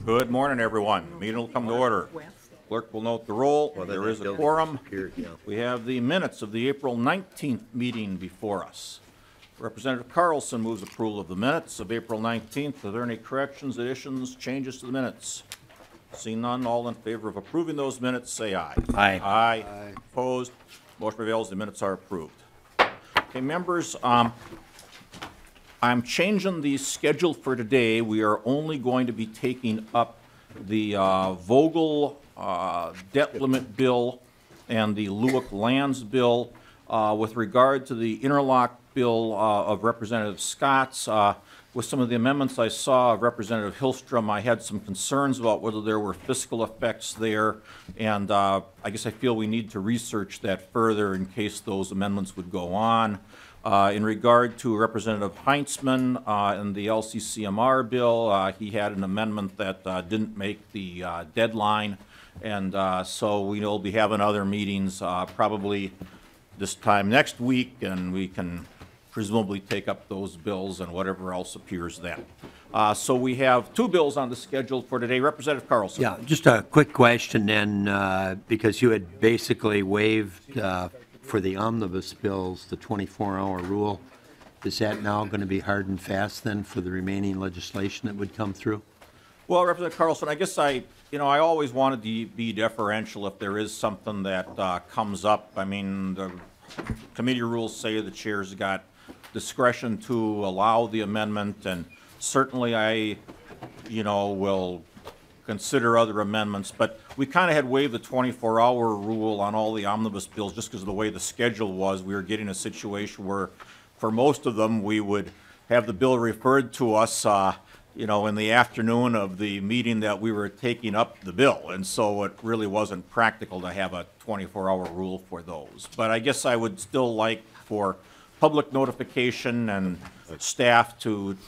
Good morning, everyone. Meeting will come to order. Clerk will note the roll. There is a quorum. We have the minutes of the April 19th meeting before us. Representative Carlson moves approval of the minutes of April 19th. Are there any corrections, additions, changes to the minutes? Seeing none, all in favor of approving those minutes, say aye. Aye. Aye. Opposed? Motion prevails. The minutes are approved. Okay, members, I'm changing the schedule for today. We are only going to be taking up the Vogel debt limit bill and the Luick lands bill. With regard to the interlock bill of Representative Scott's, with some of the amendments I saw of Representative Hillstrom, I had some concerns about whether there were fiscal effects there, and I guess I feel we need to research that further in case those amendments would go on. In regard to Representative Heintzman and the LCCMR bill, he had an amendment that didn't make the deadline, and so we'll be having other meetings probably this time next week, and we can presumably take up those bills and whatever else appears then. So we have two bills on the schedule for today. Representative Carlson. Yeah, just a quick question then, because you had basically waived for the omnibus bills the 24-hour rule. Is that now going to be hard and fast then for the remaining legislation that would come through? Well, Representative Carlson, I guess I always wanted to be deferential if there is something that comes up. I mean, the committee rules say the chair's got discretion to allow the amendment, and certainly I, will consider other amendments, but we kind of had waived the 24-hour rule on all the omnibus bills just because of the way the schedule was. We were getting a situation where, for most of them, we would have the bill referred to us, in the afternoon of the meeting that we were taking up the bill, and so it really wasn't practical to have a 24-hour rule for those. But I guess I would still like for public notification and staff to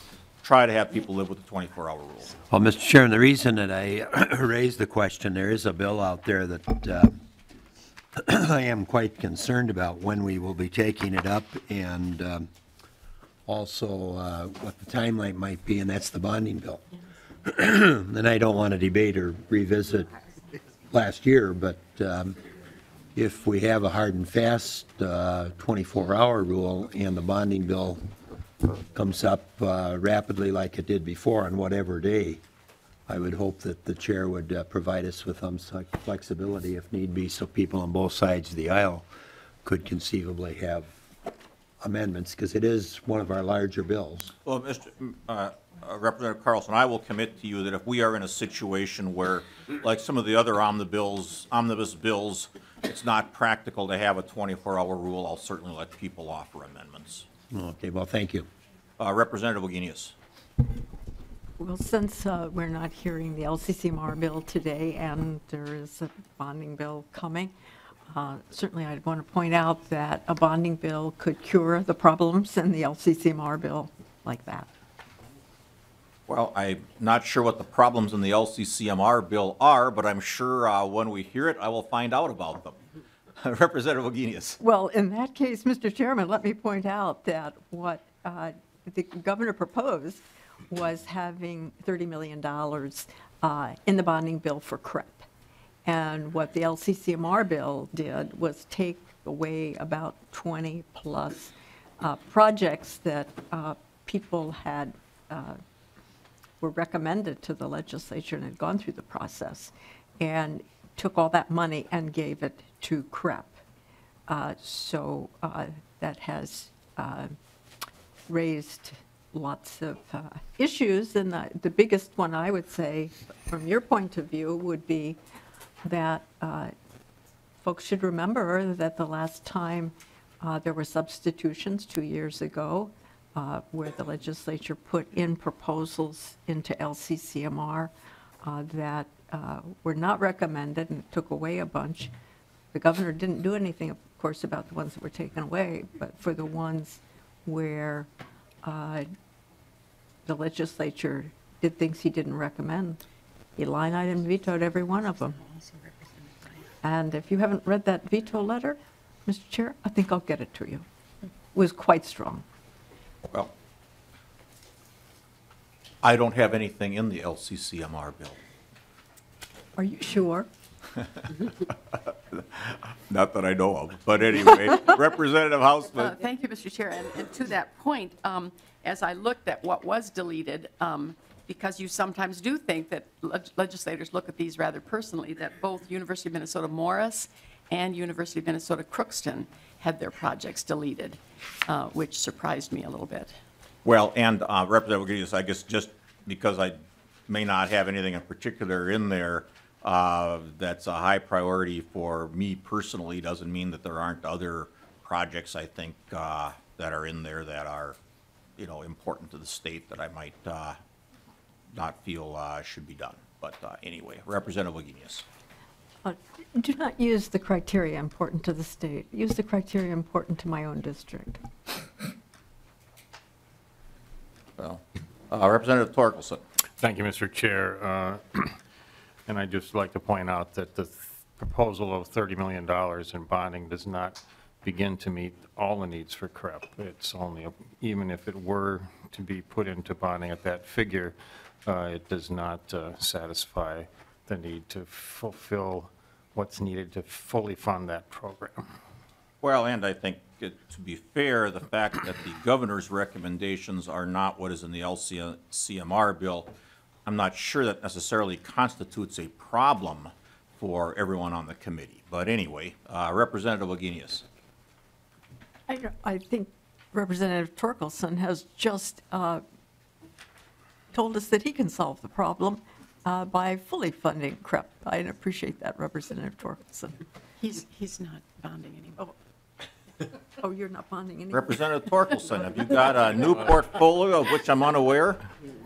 try to have people live with the 24-hour rule. Well, Mr. Chairman, the reason that I raised the question, there is a bill out there that I am quite concerned about when we will be taking it up, and also what the timeline might be, and that's the bonding bill. And I don't want to debate or revisit last year, but if we have a hard and fast 24-hour rule and the bonding bill comes up rapidly like it did before on whatever day, I would hope that the chair would provide us with some flexibility if need be, so people on both sides of the aisle could conceivably have amendments, because it is one of our larger bills. Well, Representative Carlson, I will commit to you that if we are in a situation where, like some of the other omnibus bills, it's not practical to have a 24-hour rule, I'll certainly let people offer amendments. Okay, well, thank you. Representative Wagenius. Well, since we're not hearing the LCCMR bill today and there is a bonding bill coming, certainly I'd want to point out that a bonding bill could cure the problems in the LCCMR bill like that. Well, I'm not sure what the problems in the LCCMR bill are, but I'm sure when we hear it, I will find out about them. Representative Wagenius. Well, in that case, Mr. Chairman, let me point out that what the governor proposed was having $30 million in the bonding bill for CREP. And what the LCCMR bill did was take away about 20 plus projects that people had were recommended to the legislature and had gone through the process, and took all that money and gave it to CREP. So that has raised lots of issues, and the biggest one I would say from your point of view would be that folks should remember that the last time there were substitutions 2 years ago where the legislature put in proposals into LCCMR that were not recommended and took away a bunch. The governor didn't do anything, of course, about the ones that were taken away, but for the ones where the legislature did things he didn't recommend, he line item vetoed every one of them. And if you haven't read that veto letter, Mr. Chair, I think I'll get it to you. It was quite strong. Well, I don't have anything in the LCCMR bill. Are you sure? Not that I know of, but anyway, Representative Hausman. Thank you, Mr. Chair. And to that point, as I looked at what was deleted, because you sometimes do think that legislators look at these rather personally, that both University of Minnesota Morris and University of Minnesota Crookston had their projects deleted, which surprised me a little bit. Well, and Representative Wagenius, I guess just because I may not have anything in particular in there that's a high priority for me personally, doesn't mean that there aren't other projects, I think, that are in there that are, you know, important to the state that I might not feel should be done. But anyway, Representative Wagenius. Do not use the criteria important to the state. Use the criteria important to my own district. Well, Representative Torkelson. Thank you, Mr. Chair. And I'd just like to point out that the proposal of $30 million in bonding does not begin to meet all the needs for CREP. It's only, even if it were to be put into bonding at that figure, it does not satisfy the need to fulfill what's needed to fully fund that program. Well, and I think, to be fair, the fact that the governor's recommendations are not what is in the LCMR bill, I'm not sure that necessarily constitutes a problem for everyone on the committee. But anyway, Representative Wagenius. I think Representative Torkelson has just told us that he can solve the problem by fully funding CREP. I appreciate that, Representative Torkelson. He's not bonding anymore. Oh, you're not bonding anymore? Representative Torkelson, have you got a new portfolio of which I'm unaware?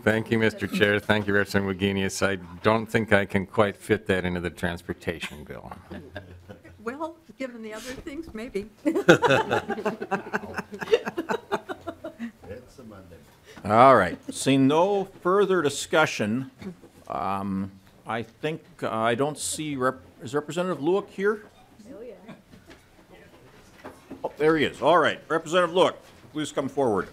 Thank you, Mr. Chair. Thank you, Representative Wagenius. I don't think I can quite fit that into the transportation bill. Well, given the other things, maybe. All right, seeing no further discussion, I think, I don't see, is Representative Lueck here? Oh, there he is. All right, Representative Lueck, please come forward.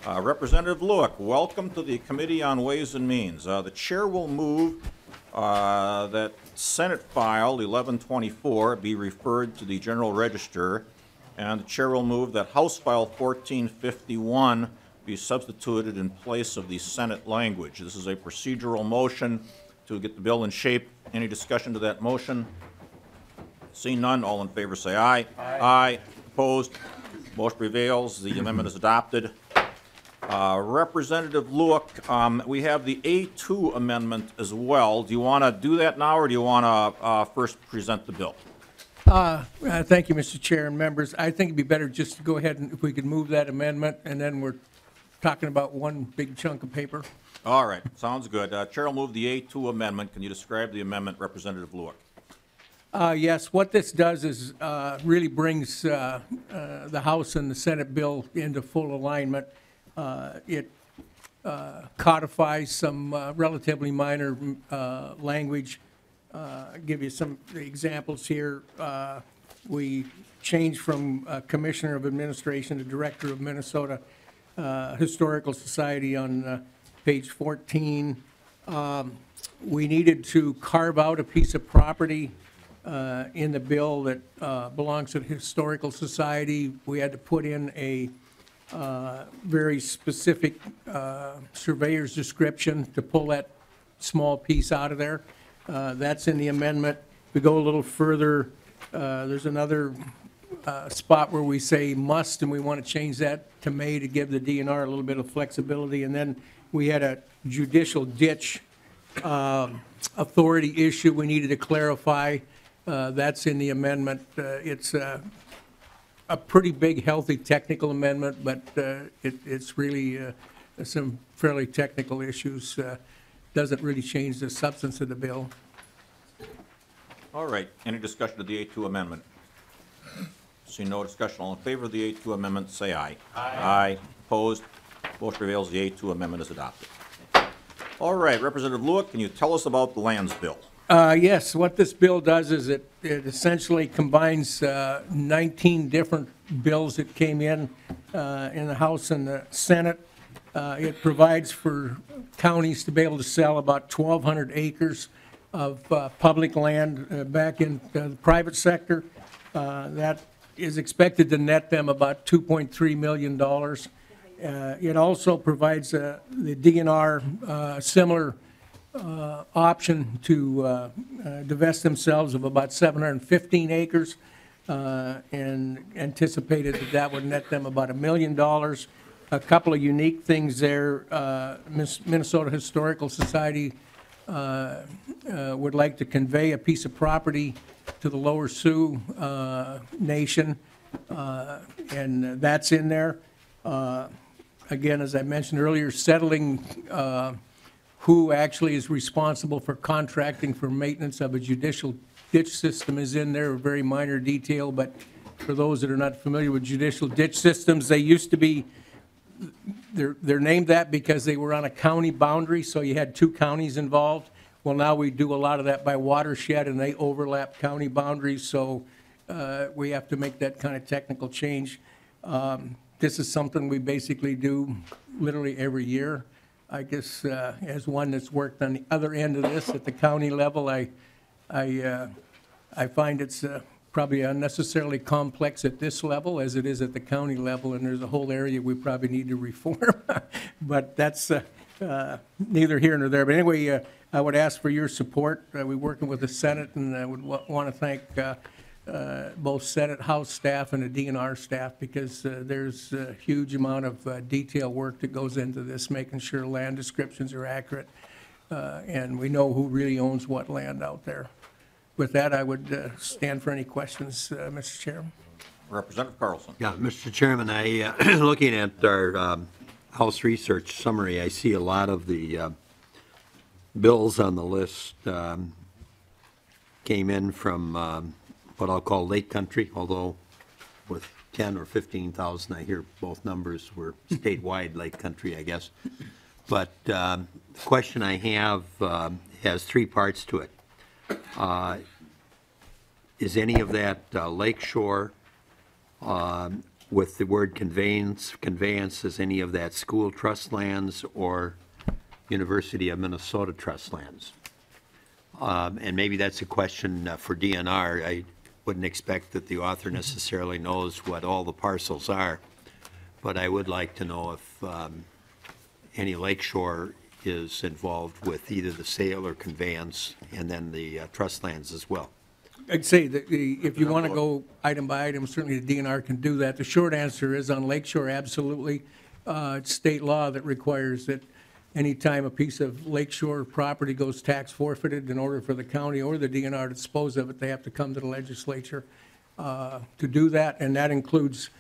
Representative Lueck, welcome to the Committee on Ways and Means. The chair will move that Senate File 1124 be referred to the General Register, and the chair will move that House File 1451 be substituted in place of the Senate language. This is a procedural motion to get the bill in shape. Any discussion to that motion? Seeing none, all in favor say aye. Aye. Opposed? Motion prevails. The amendment is adopted. Representative Lueck, we have the A2 amendment as well. Do you want to do that now, or do you want to first present the bill? Thank you, Mr. Chair and members. I think it'd be better just to go ahead and if we could move that amendment, and then we're talking about one big chunk of paper. All right, sounds good. Chair will move the A2 amendment. Can you describe the amendment, Representative Lueck? Yes, what this does is really brings the House and the Senate bill into full alignment. It codifies some relatively minor language. Give you some examples here. We changed from Commissioner of Administration to Director of Minnesota Historical Society on page 14. We needed to carve out a piece of property in the bill that belongs to the Historical Society. We had to put in a very specific surveyor's description to pull that small piece out of there. That's in the amendment. We go a little further. There's another spot where we say must, and we want to change that to may to give the DNR a little bit of flexibility. And then we had a judicial ditch authority issue we needed to clarify. That's in the amendment. It's a pretty big, healthy technical amendment, but it's really some fairly technical issues. Doesn't really change the substance of the bill. All right, any discussion of the A2 amendment? Seeing no discussion, all in favor of the A2 amendment, say aye. Aye. Opposed? Motion prevails. The A2 amendment is adopted. All right, Representative Lueck, can you tell us about the lands bill? Yes, what this bill does is it essentially combines 19 different bills that came in the House and the Senate. It provides for counties to be able to sell about 1,200 acres of public land back in the private sector. That is expected to net them about $2.3 million. It also provides the DNR similar option to divest themselves of about 715 acres, and anticipated that that would net them about $1 million. A couple of unique things there. Minnesota Historical Society would like to convey a piece of property to the Lower Sioux Nation, and that's in there. Again, as I mentioned earlier, settling who actually is responsible for contracting for maintenance of a judicial ditch system is in there, a very minor detail, but for those that are not familiar with judicial ditch systems, they used to be, they're named that because they were on a county boundary, so you had two counties involved. Well, now we do a lot of that by watershed, and they overlap county boundaries, so we have to make that kind of technical change. This is something we basically do literally every year. I guess as one that's worked on the other end of this at the county level, I find it's probably unnecessarily complex at this level as it is at the county level, and there's a whole area we probably need to reform. But that's neither here nor there. But anyway, I would ask for your support. We're working with the Senate, and I would want to thank both Senate House staff and the DNR staff, because there's a huge amount of detail work that goes into this, making sure land descriptions are accurate, and we know who really owns what land out there. With that, I would stand for any questions, Mr. Chairman. Representative Carlson. Yeah, Mr. Chairman, looking at our House research summary, I see a lot of the bills on the list came in from what I'll call Lake Country, although with 10 or 15,000, I hear both numbers were statewide Lake Country, I guess. But the question I have has three parts to it. Is any of that lakeshore with the word conveyance, is any of that school trust lands or University of Minnesota trust lands? And maybe that's a question for DNR. I wouldn't expect that the author necessarily knows what all the parcels are, but I would like to know if any lakeshore is involved with either the sale or conveyance, and then the trust lands as well. I'd say that if you want to go item by item, certainly the DNR can do that. The short answer is on lakeshore, absolutely. It's state law that requires that anytime a piece of lakeshore property goes tax forfeited, in order for the county or the DNR to dispose of it, they have to come to the legislature to do that, and that includes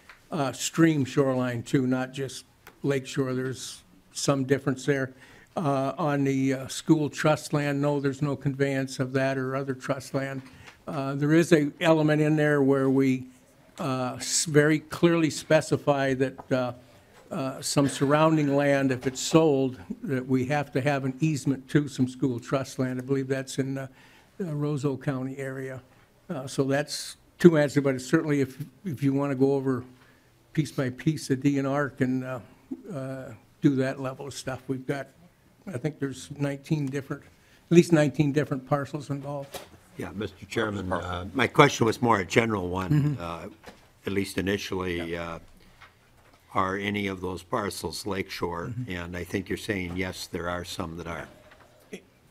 stream shoreline too, not just lakeshore. There's some difference there. On the school trust land, no, there's no conveyance of that or other trust land. There is an element in there where we very clearly specify that some surrounding land, if it's sold, that we have to have an easement to some school trust land. I believe that's in the Roseau County area. So that's two answers, but certainly if you want to go over piece by piece, the DNR can do that level of stuff. We've got, I think there's 19 different, at least 19 different parcels involved. Yeah, Mr. Chairman, my question was more a general one, at least initially. Are any of those parcels lakeshore? And I think you're saying, yes, there are some that are.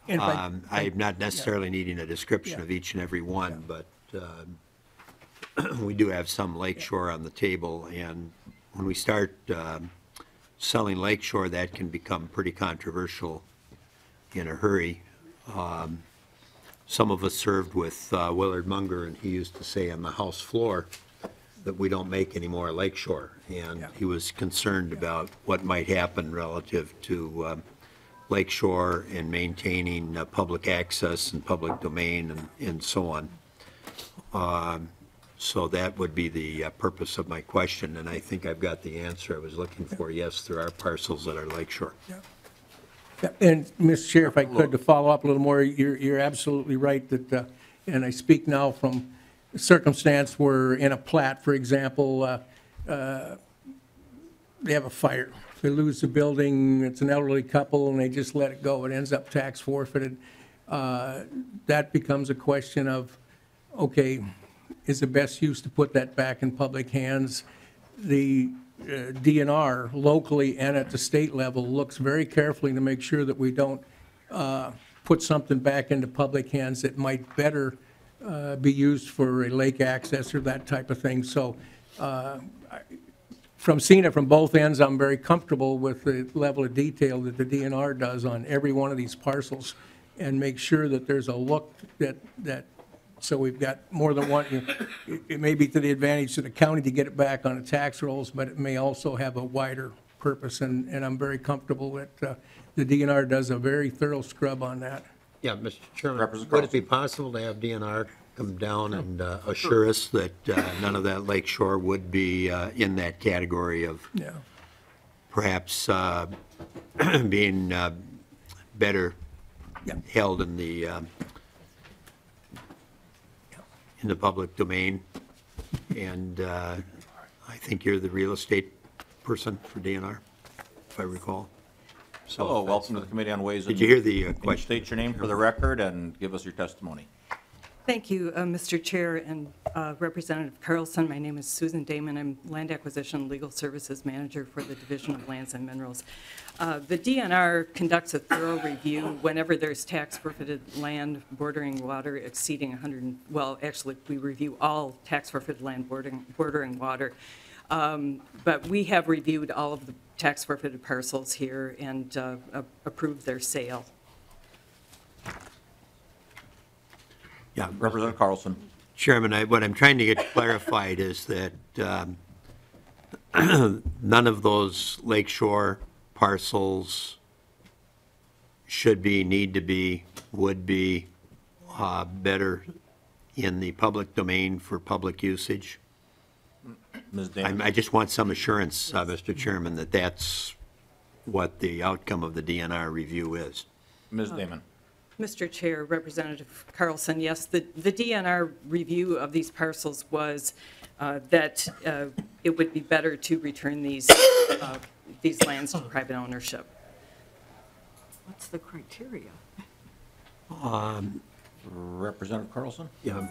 I'm not necessarily needing a description of each and every one, but we do have some lakeshore on the table, and when we start selling lakeshore, that can become pretty controversial in a hurry. Some of us served with Willard Munger, and he used to say on the House floor that we don't make any more lakeshore, and he was concerned about what might happen relative to lakeshore and maintaining public access and public domain and so on. So that would be the purpose of my question, and I think I've got the answer I was looking for. Yes, there are parcels that are lakeshore. And, Mr. Chair, if I could, to follow up a little more, you're absolutely right that, and I speak now from circumstance where in a plat, for example, they have a fire. They lose the building, it's an elderly couple, and they just let it go. It ends up tax forfeited. That becomes a question of, okay, is the best use to put that back in public hands? The DNR locally and at the state level looks very carefully to make sure that we don't put something back into public hands that might better be used for a lake access or that type of thing. So from seeing it from both ends, I'm very comfortable with the level of detail that the DNR does on every one of these parcels and make sure that there's a look that so we've got more than one. It may be to the advantage of the county to get it back on the tax rolls, but it may also have a wider purpose, and I'm very comfortable that the DNR does a very thorough scrub on that. Yeah, Mr. Chairman, Representative would it be possible to have DNR come down and assure us that none of that lake shore would be in that category of Yeah. perhaps being better Yeah. held in the public domain? And I think you're the real estate person for DNR, if I recall. So Hello, welcome to the Committee on Ways and... Did you hear the Can you question? state your name for the record and give us your testimony? Thank you, Mr. Chair and Representative Carlson. My name is Susan Damon. I'm Land Acquisition Legal Services Manager for the Division of Lands and Minerals. The DNR conducts a thorough review whenever there's tax forfeited land bordering water exceeding 100, well, actually, we review all tax forfeited land bordering water. But we have reviewed all of the tax forfeited parcels here and approved their sale. Yeah, Representative Carlson. Chairman, what I'm trying to get clarified is that none of those lakeshore parcels should be, need to be, would be better in the public domain for public usage. Ms. Damon. I just want some assurance, Mr. Chairman, that that's what the outcome of the DNR review is. Ms. Damon. Mr. Chair, Representative Carlson, yes, the DNR review of these parcels was that it would be better to return these lands to private ownership. What's the criteria? Representative Carlson? Yeah.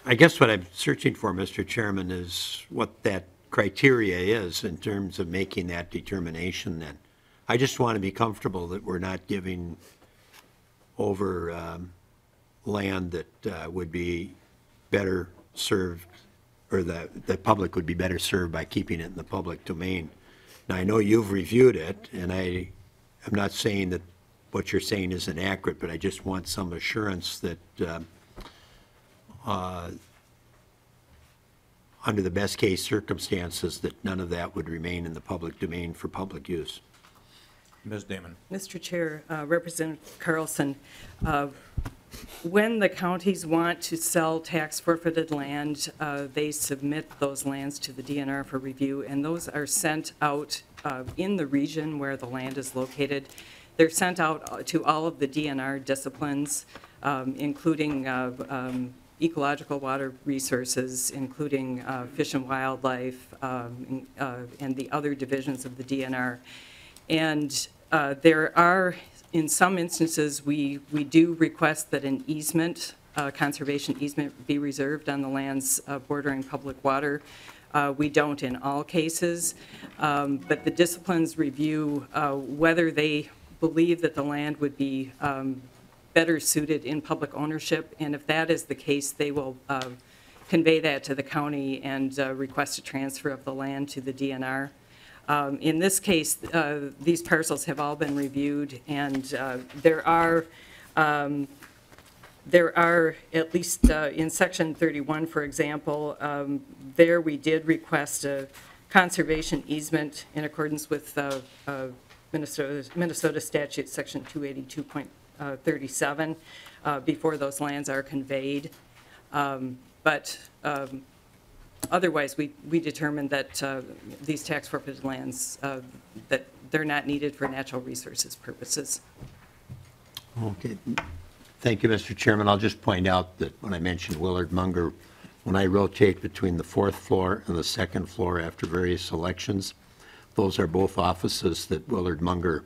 I guess what I'm searching for, Mr. Chairman, is what that criteria is in terms of making that determination then. I just want to be comfortable that we're not giving over land that would be better served, or the public would be better served by keeping it in the public domain. Now, I know you've reviewed it, and I'm not saying that what you're saying isn't accurate, but I just want some assurance that under the best case circumstances, that none of that would remain in the public domain for public use. Ms. Damon. Mr. Chair, Representative Carlson, when the counties want to sell tax forfeited land, they submit those lands to the DNR for review, and those are sent out in the region where the land is located. They're sent out to all of the DNR disciplines, including ecological water resources, including fish and wildlife, and the other divisions of the DNR. And there are, in some instances, we do request that an easement, conservation easement, be reserved on the lands bordering public water. We don't in all cases, but the disciplines review whether they believe that the land would be better suited in public ownership, and if that is the case, they will convey that to the county and request a transfer of the land to the DNR. In this case, these parcels have all been reviewed, and there are at least in section 31, for example, there we did request a conservation easement in accordance with Minnesota statute section 282.37 before those lands are conveyed. But Otherwise, we determined that these tax forfeited lands, that they're not needed for natural resources purposes. Okay. Thank you, Mr. Chairman. I'll just point out that when I mentioned Willard Munger, when I rotate between the fourth floor and the second floor after various elections, those are both offices that Willard Munger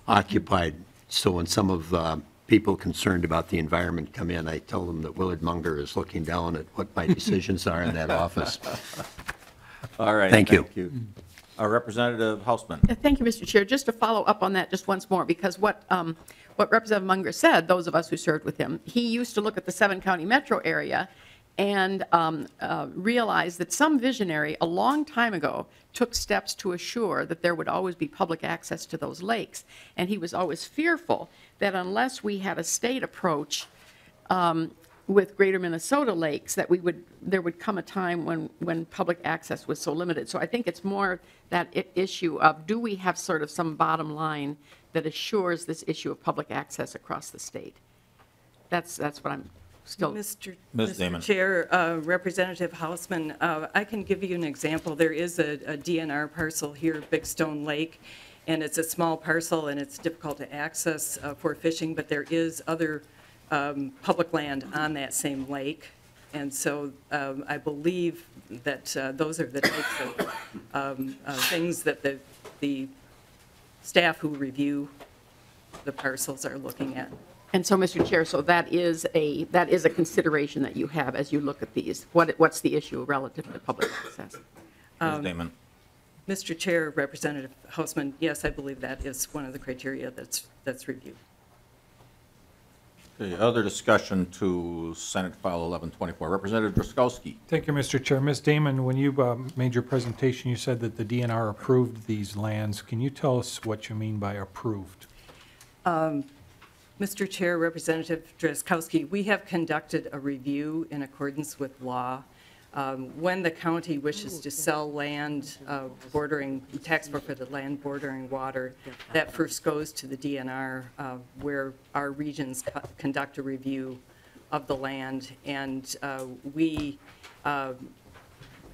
occupied. So when some of people concerned about the environment come in, I tell them that Willard Munger is looking down at what my decisions are in that office. All right. Thank you. Representative Hausman. Thank you, Mr. Chair. Just to follow up on that just once more, because what Representative Munger said, those of us who served with him, he used to look at the 7-county metro area and realized that some visionary a long time ago took steps to assure that there would always be public access to those lakes. And he was always fearful that unless we had a state approach with Greater Minnesota lakes, that there would come a time when public access was so limited. So I think it's more that issue of, do we have sort of some bottom line that assures this issue of public access across the state? That's what I'm still. Ms. Mr. Damon. Chair, Representative Hausman, I can give you an example. There is a DNR parcel here, Big Stone Lake, and it's a small parcel and it's difficult to access for fishing, but there is other public land on that same lake. And so I believe that those are the types of things that the staff who review the parcels are looking at. And so, Mr. Chair, so that is a consideration that you have as you look at these. What's the issue relative to public access? Ms. Damon. Mr. Chair, Representative Hausman, yes, I believe that is one of the criteria that's reviewed. Okay, other discussion to Senate File 1124. Representative Drazkowski. Thank you, Mr. Chair. Ms. Damon, when you made your presentation, you said that the DNR approved these lands. Can you tell us what you mean by approved? Mr. Chair, Representative Drazkowski, we have conducted a review in accordance with law. When the county wishes to sell land bordering, tax forfeited land bordering water, that first goes to the DNR, where our regions conduct a review of the land, and we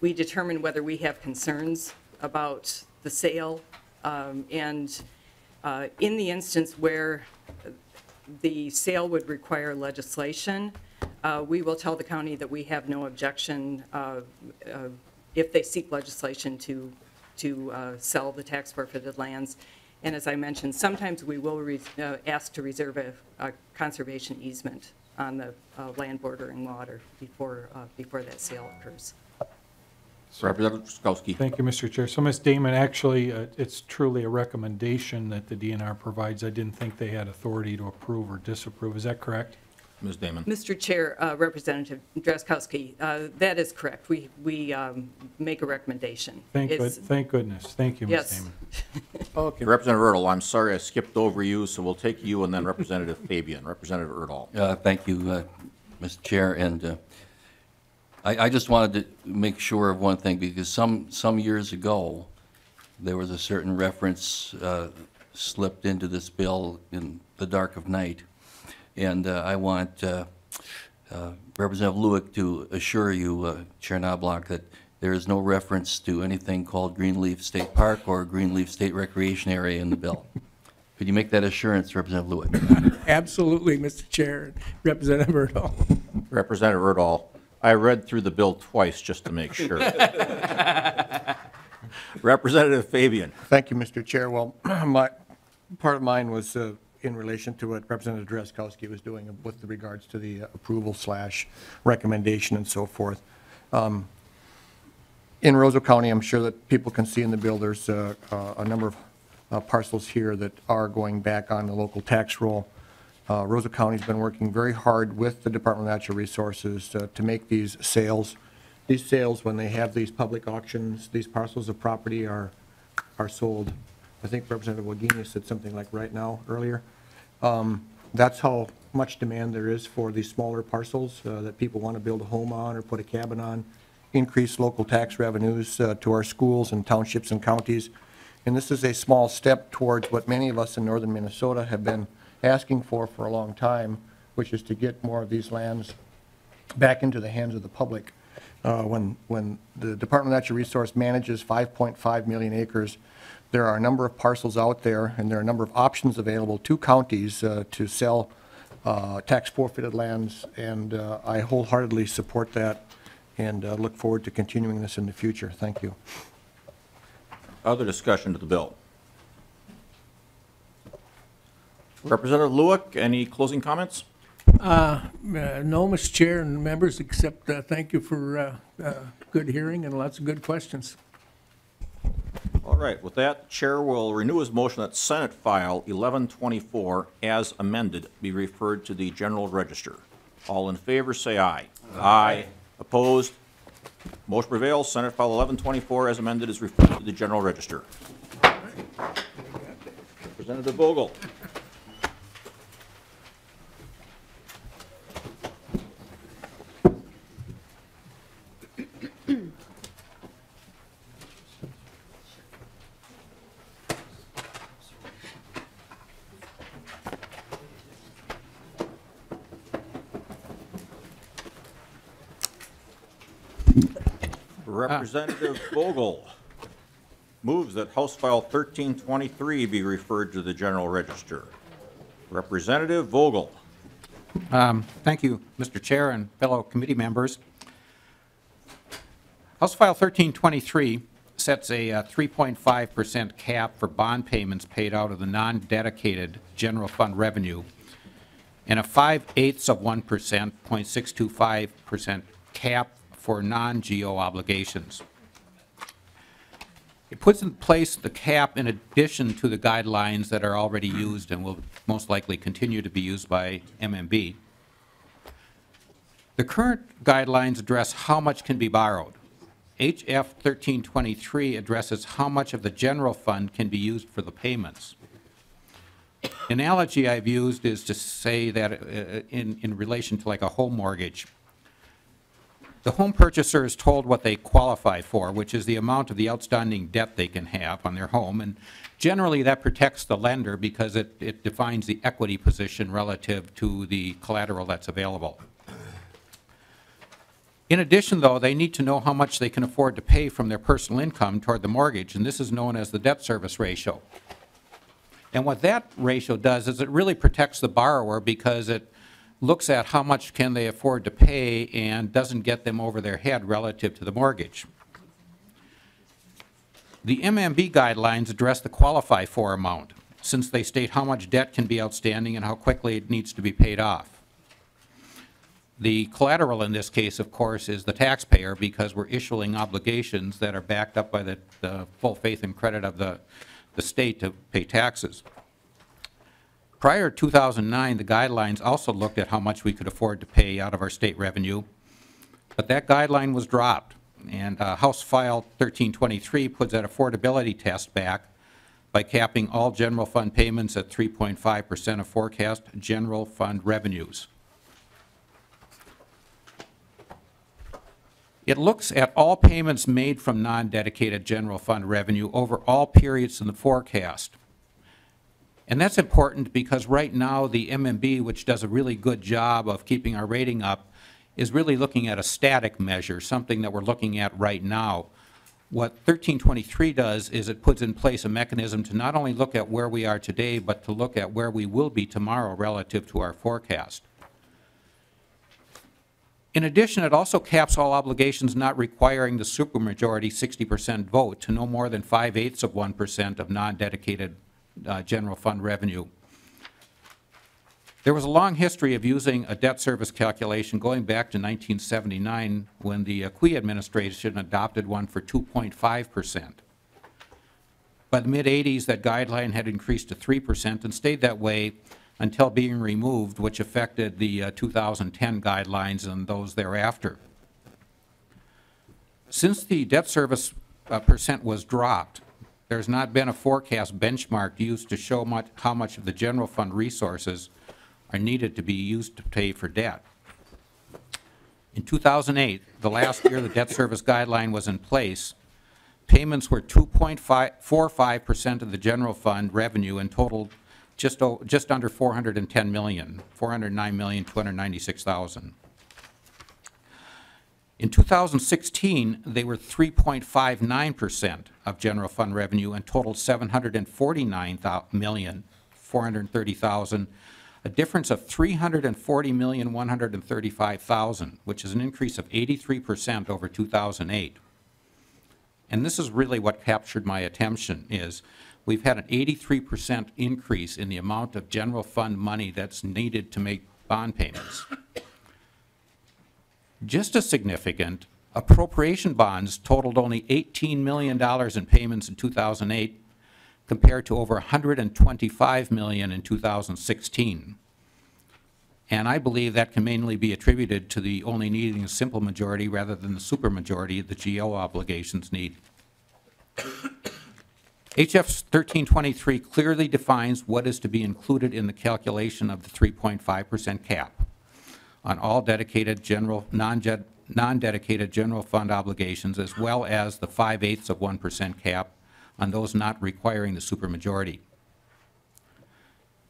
determine whether we have concerns about the sale, and in the instance where the sale would require legislation, we will tell the county that we have no objection if they seek legislation to sell the tax forfeited lands. And as I mentioned, sometimes we will ask to reserve a conservation easement on the land bordering water before that sale occurs. Representative Drazkowski. Thank you, Mr. Chair. So, Ms. Damon, actually, it's truly a recommendation that the DNR provides. I didn't think they had authority to approve or disapprove. Is that correct? Ms. Damon. Mr. Chair, Representative Drazkowski, that is correct. We make a recommendation. Thank goodness. Thank you, Ms. Yes. Damon. Okay, Representative Erdahl, I'm sorry I skipped over you, so we'll take you and then Representative Fabian. Representative Erdahl. Thank you, Mr. Chair, and I just wanted to make sure of one thing, because some years ago, there was a certain reference slipped into this bill in the dark of night, and I want Representative Lueck to assure you, Chair Knobloch, that there is no reference to anything called Greenleaf State Park or Greenleaf State Recreation Area in the bill. Could you make that assurance, Representative Lueck? Absolutely, Mr. Chair, Representative Erdahl. Representative Erdahl, I read through the bill twice just to make sure. Representative Fabian. Thank you, Mr. Chair. Well, part of mine was in relation to what Representative Drazkowski was doing with regards to the approval / recommendation and so forth. In Roseau County, I'm sure that people can see in the bill, there's a number of parcels here that are going back on the local tax roll. Roseau County's been working very hard with the Department of Natural Resources to make these sales. These sales, when they have these public auctions, these parcels of property are sold. I think Representative Wagenius said something like right now earlier. That's how much demand there is for these smaller parcels that people want to build a home on or put a cabin on, increase local tax revenues to our schools and townships and counties. And this is a small step towards what many of us in northern Minnesota have been asking for a long time, which is to get more of these lands back into the hands of the public. When the Department of Natural Resource manages 5.5 million acres, there are a number of parcels out there, and there are a number of options available to counties to sell tax forfeited lands, and I wholeheartedly support that and look forward to continuing this in the future. Thank you. Other discussion to the bill? Representative Lueck, any closing comments? No, Mr. Chair and members, except thank you for good hearing and lots of good questions. All right, with that, Chair will renew his motion that Senate File 1124, as amended, be referred to the General Register. All in favor, say aye. Aye. Opposed? Motion prevails. Senate File 1124, as amended, is referred to the General Register. Representative Vogel. Representative Vogel moves that House File 1323 be referred to the General Register. Representative Vogel. Thank you, Mr. Chair and fellow committee members. House File 1323 sets a 3.5% cap for bond payments paid out of the non-dedicated general fund revenue and a 5/8 of 1%, 0.625% cap for non-GO obligations. It puts in place the cap in addition to the guidelines that are already used and will most likely continue to be used by MMB. The current guidelines address how much can be borrowed. HF 1323 addresses how much of the general fund can be used for the payments. The analogy I've used is to say that in relation to like a home mortgage, the home purchaser is told what they qualify for, which is the amount of the outstanding debt they can have on their home, and generally that protects the lender because it defines the equity position relative to the collateral that's available. In addition, though, they need to know how much they can afford to pay from their personal income toward the mortgage, and this is known as the debt service ratio. And what that ratio does is it really protects the borrower because it looks at how much can they afford to pay and doesn't get them over their head relative to the mortgage. The MMB guidelines address the qualify for amount, since they state how much debt can be outstanding and how quickly it needs to be paid off. The collateral in this case, of course, is the taxpayer because we're issuing obligations that are backed up by the full faith and credit of the state to pay taxes. Prior to 2009, the guidelines also looked at how much we could afford to pay out of our state revenue, but that guideline was dropped, and House File 1323 puts that affordability test back by capping all general fund payments at 3.5% of forecast general fund revenues. It looks at all payments made from non-dedicated general fund revenue over all periods in the forecast. And that's important because right now the MMB, which does a really good job of keeping our rating up, is really looking at a static measure, something that we're looking at right now. What 1323 does is it puts in place a mechanism to not only look at where we are today, but to look at where we will be tomorrow relative to our forecast. In addition, it also caps all obligations not requiring the supermajority 60% vote to no more than 5/8 of 1% of non-dedicated general fund revenue. There was a long history of using a debt service calculation going back to 1979 when the Quia administration adopted one for 2.5%. By the mid-'80s, that guideline had increased to 3% and stayed that way until being removed, which affected the 2010 guidelines and those thereafter. Since the debt service percent was dropped, there's not been a forecast benchmark used to show how much of the general fund resources are needed to be used to pay for debt. In 2008, the last year the debt service guideline was in place, payments were 2.45% of the general fund revenue and totaled just under $410 million, $409,296,000. In 2016, they were 3.59% of general fund revenue and totaled $749,430,000, a difference of $340,135,000, which is an increase of 83% over 2008. And this is really what captured my attention is we've had an 83% increase in the amount of general fund money that's needed to make bond payments. Just as significant, appropriation bonds totaled only $18 million in payments in 2008 compared to over $125 million in 2016. And I believe that can mainly be attributed to the only needing a simple majority rather than the supermajority the GO obligations need. HF 1323 clearly defines what is to be included in the calculation of the 3.5% cap on all dedicated general, non-dedicated general fund obligations, as well as the 5/8% cap on those not requiring the supermajority.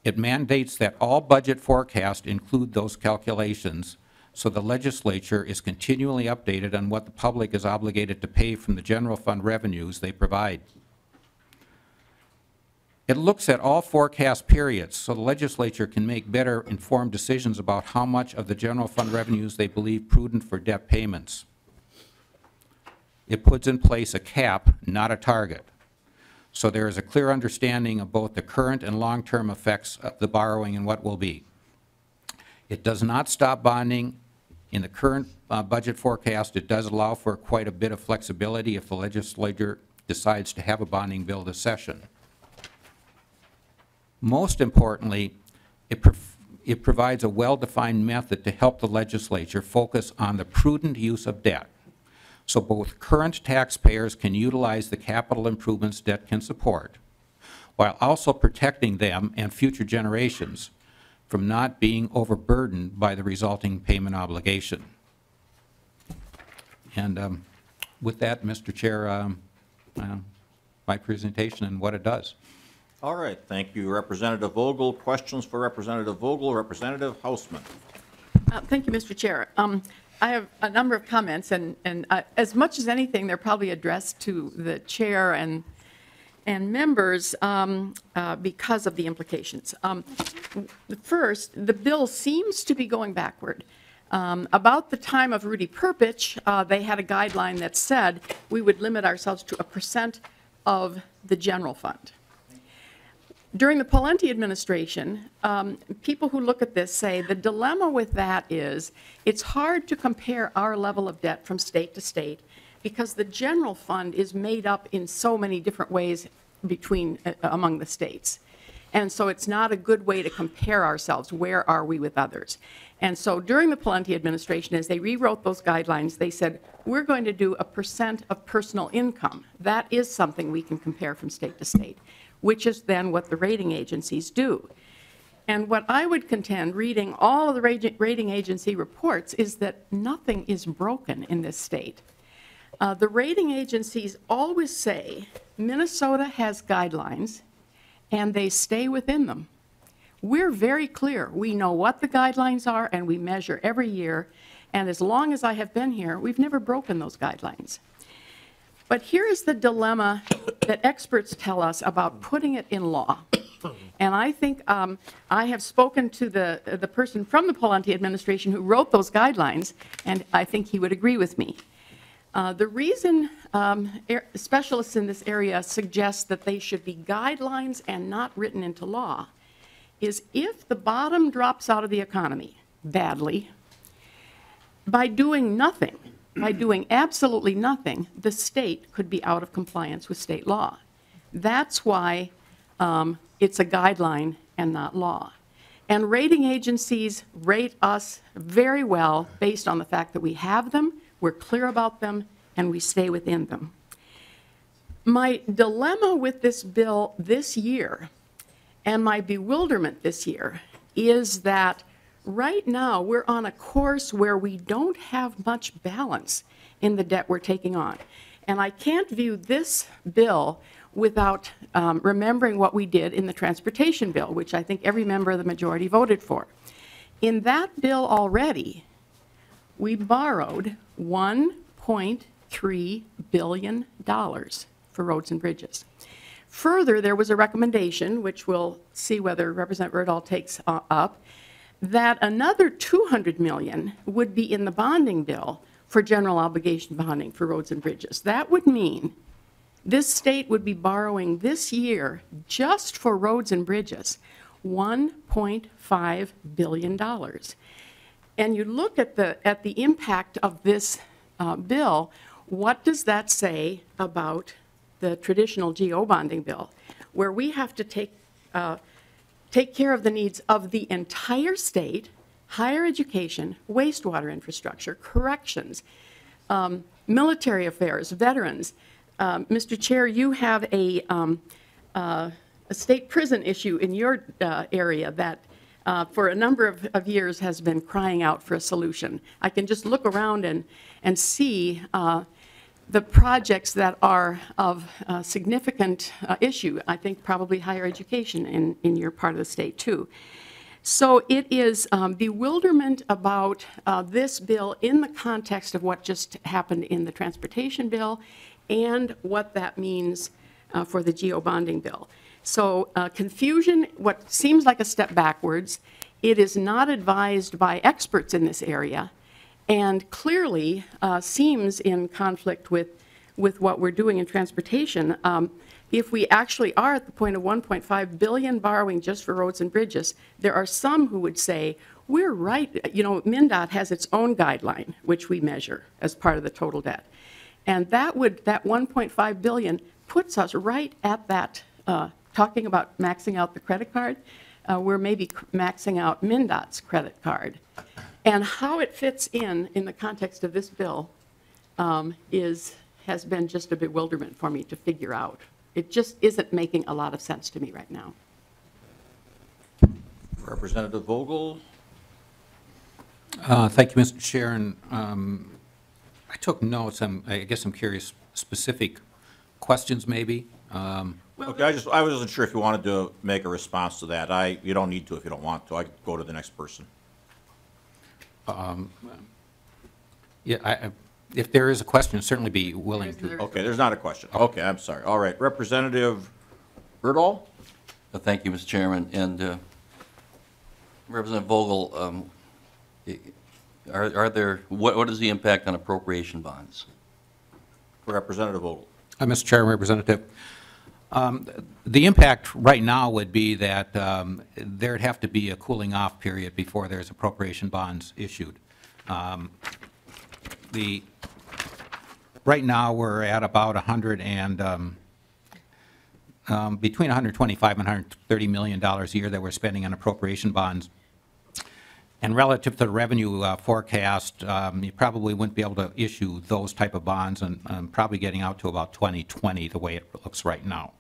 It mandates that all budget forecasts include those calculations, so the legislature is continually updated on what the public is obligated to pay from the general fund revenues they provide. It looks at all forecast periods so the legislature can make better informed decisions about how much of the general fund revenues they believe prudent for debt payments. It puts in place a cap, not a target. So there is a clear understanding of both the current and long-term effects of the borrowing and what will be. It does not stop bonding. In the current budget forecast, it does allow for quite a bit of flexibility if the legislature decides to have a bonding bill this session. Most importantly, it provides a well-defined method to help the legislature focus on the prudent use of debt, so both current taxpayers can utilize the capital improvements debt can support, while also protecting them and future generations from not being overburdened by the resulting payment obligation. And with that, Mr. Chair, my presentation and what it does. All right, thank you, Representative Vogel. Questions for Representative Vogel? Representative Hausman. Thank you, Mr. Chair. I have a number of comments, and as much as anything, they're probably addressed to the chair and members because of the implications. First, the bill seems to be going backward. About the time of Rudy Perpich, they had a guideline that said we would limit ourselves to 1% of the general fund. During the Pawlenty administration, people who look at this say the dilemma with that is it's hard to compare our level of debt from state to state because the general fund is made up in so many different ways among the states. And so it's not a good way to compare ourselves. Where are we with others? And so during the Pawlenty administration, as they rewrote those guidelines, they said, we're going to do 1% of personal income. That is something we can compare from state to state, which is then what the rating agencies do. And what I would contend, reading all of the rating agency reports, is that nothing is broken in this state. The rating agencies always say Minnesota has guidelines and they stay within them. We're very clear. We know what the guidelines are and we measure every year. And as long as I have been here, we've never broken those guidelines. But here is the dilemma that experts tell us about putting it in law. And I think I have spoken to the person from the Pawlenty administration who wrote those guidelines, and I think he would agree with me. The reason specialists in this area suggest that they should be guidelines and not written into law is if the bottom drops out of the economy badly, by doing nothing, by doing absolutely nothing, the state could be out of compliance with state law. That's why it's a guideline and not law. And rating agencies rate us very well based on the fact that we have them, we're clear about them, and we stay within them. My dilemma with this bill this year and my bewilderment this year is that right now we're on a course where we don't have much balance in the debt we're taking on. And I can't view this bill without remembering what we did in the transportation bill, which I think every member of the majority voted for. In that bill already, we borrowed $1.3 billion for roads and bridges. Further, there was a recommendation, which we'll see whether Representative Erdahl takes up, that another $200 million would be in the bonding bill for general obligation bonding for roads and bridges. That would mean this state would be borrowing this year, just for roads and bridges, $1.5 billion. And you look at the impact of this bill, what does that say about the traditional GO bonding bill, where we have to take care of the needs of the entire state, higher education, wastewater infrastructure, corrections, military affairs, veterans. Mr. Chair, you have a state prison issue in your area that for a number of years has been crying out for a solution. I can just look around and see the projects that are of significant issue. I think probably higher education in your part of the state too. So it is bewilderment about this bill in the context of what just happened in the transportation bill and what that means for the GO bonding bill. So confusion, what seems like a step backwards. It is not advised by experts in this area, and clearly seems in conflict with what we're doing in transportation. If we actually are at the point of $1.5 billion borrowing just for roads and bridges, there are some who would say, we're right, you know, MnDOT has its own guideline, which we measure as part of the total debt. And that $1.5 billion puts us right at that, talking about maxing out the credit card, we're maybe maxing out MnDOT's credit card. And how it fits in the context of this bill has been just a bewilderment for me to figure out. It just isn't making a lot of sense to me right now. Representative Vogel? Thank you, Mr. Chair. And I took notes. I guess I'm curious, specific questions maybe. Okay, I wasn't sure if you wanted to make a response to that. You don't need to if you don't want to. I could go to the next person. Yeah, if there is a question, I'd certainly be willing to. Okay, there's not a question. Okay, I'm sorry. All right, Representative Erdahl? Thank you, Mr. Chairman. And Representative Vogel, what is the impact on appropriation bonds? Representative Vogel. Mr. Chair, Representative. The impact right now would be that there'd have to be a cooling off period before there's appropriation bonds issued. Right now we're at about between $125 and $130 million a year that we're spending on appropriation bonds. And relative to the revenue forecast, you probably wouldn't be able to issue those type of bonds and probably getting out to about 2020 the way it looks right now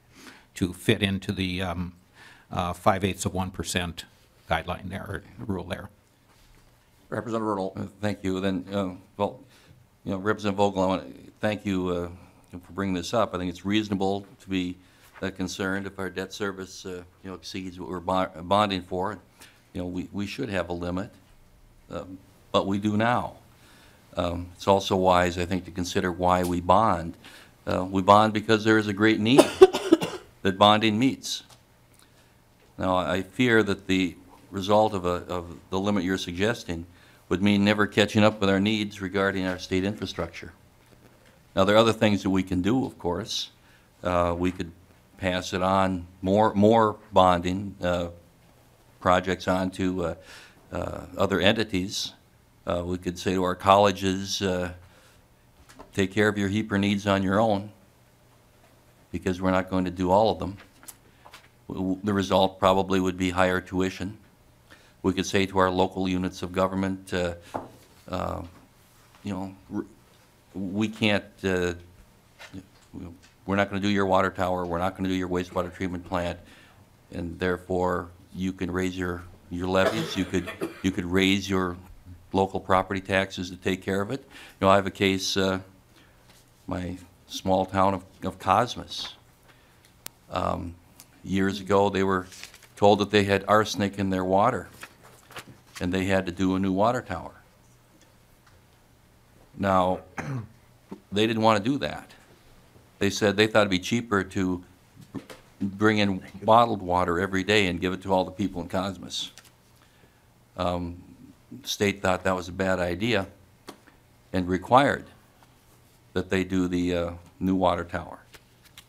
to fit into the 5/8 of 1% guideline there, or rule there. Representative Erdahl. Thank you. Then, well, you know, Representative Vogel, I want to thank you for bringing this up. I think it's reasonable to be concerned if our debt service, you know, exceeds what we're bonding for. You know, we should have a limit, but we do now. It's also wise, I think, to consider why we bond. We bond because there is a great need that bonding meets. Now, I fear that the result of the limit you're suggesting would mean never catching up with our needs regarding our state infrastructure. Now, there are other things that we can do, of course. We could pass it on, more bonding projects on to other entities. We could say to our colleges, take care of your HEAPR needs on your own, because we're not going to do all of them. The result probably would be higher tuition. We could say to our local units of government, you know, we can't, we're not going to do your water tower, we're not going to do your wastewater treatment plant, and therefore you can raise your levies, you could raise your local property taxes to take care of it. You know, I have a case, my small town of Cosmos. Years ago, they were told that they had arsenic in their water, and they had to do a new water tower. Now, they didn't want to do that. They said they thought it'd be cheaper to bring in bottled water every day and give it to all the people in Cosmos. The state thought that was a bad idea and required that they do the new water tower.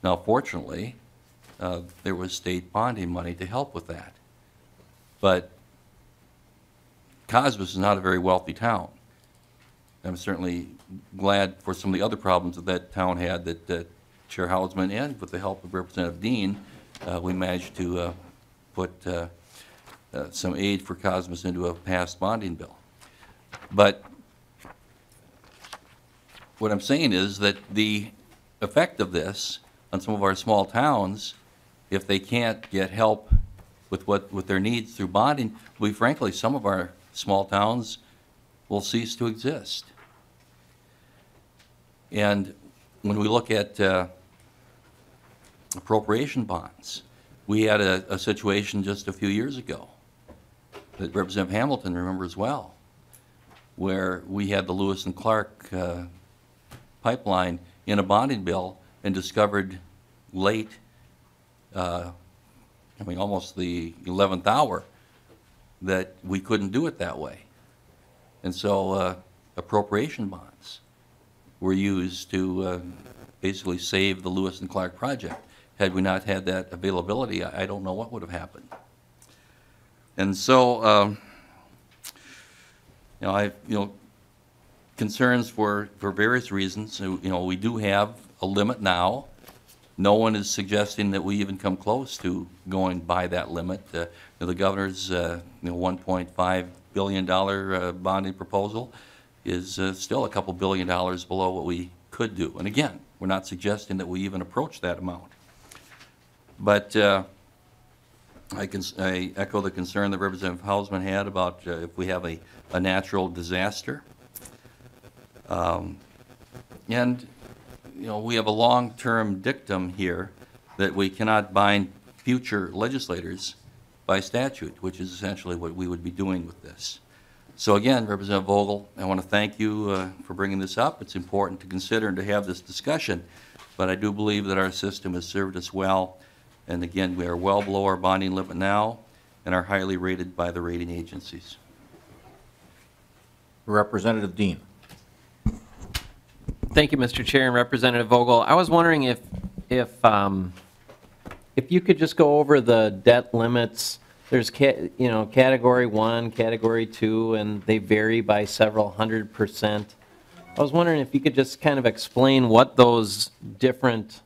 Now, fortunately, there was state bonding money to help with that. But Cosmos is not a very wealthy town. I'm certainly glad for some of the other problems that that town had that Chair Hausman and with the help of Representative Dean, we managed to put some aid for Cosmos into a passed bonding bill. But what I'm saying is that the effect of this on some of our small towns, if they can't get help with their needs through bonding, we frankly, some of our small towns will cease to exist. And when we look at appropriation bonds, we had a situation just a few years ago that Representative Hamilton remembers well, where we had the Lewis and Clark pipeline in a bonding bill and discovered late, almost the 11th hour, that we couldn't do it that way. And so appropriation bonds were used to basically save the Lewis and Clark project. Had we not had that availability, I don't know what would have happened. And so, concerns for various reasons. We do have a limit now. No one is suggesting that we even come close to going by that limit. The governor's $1.5 billion bonding proposal is still a couple $1 billion below what we could do. And again, we're not suggesting that we even approach that amount. But I echo the concern that Representative Hausman had about if we have a natural disaster. And we have a long-term dictum here that we cannot bind future legislators by statute, which is essentially what we would be doing with this. So again, Representative Vogel, I want to thank you for bringing this up. It's important to consider and to have this discussion, but I do believe that our system has served us well. And again, we are well below our bonding limit now and are highly rated by the rating agencies. Representative Dean. Thank you, Mr. Chair and Representative Vogel. I was wondering if you could just go over the debt limits. There's category 1, category 2, and they vary by several 100%. I was wondering if you could just kind of explain what those different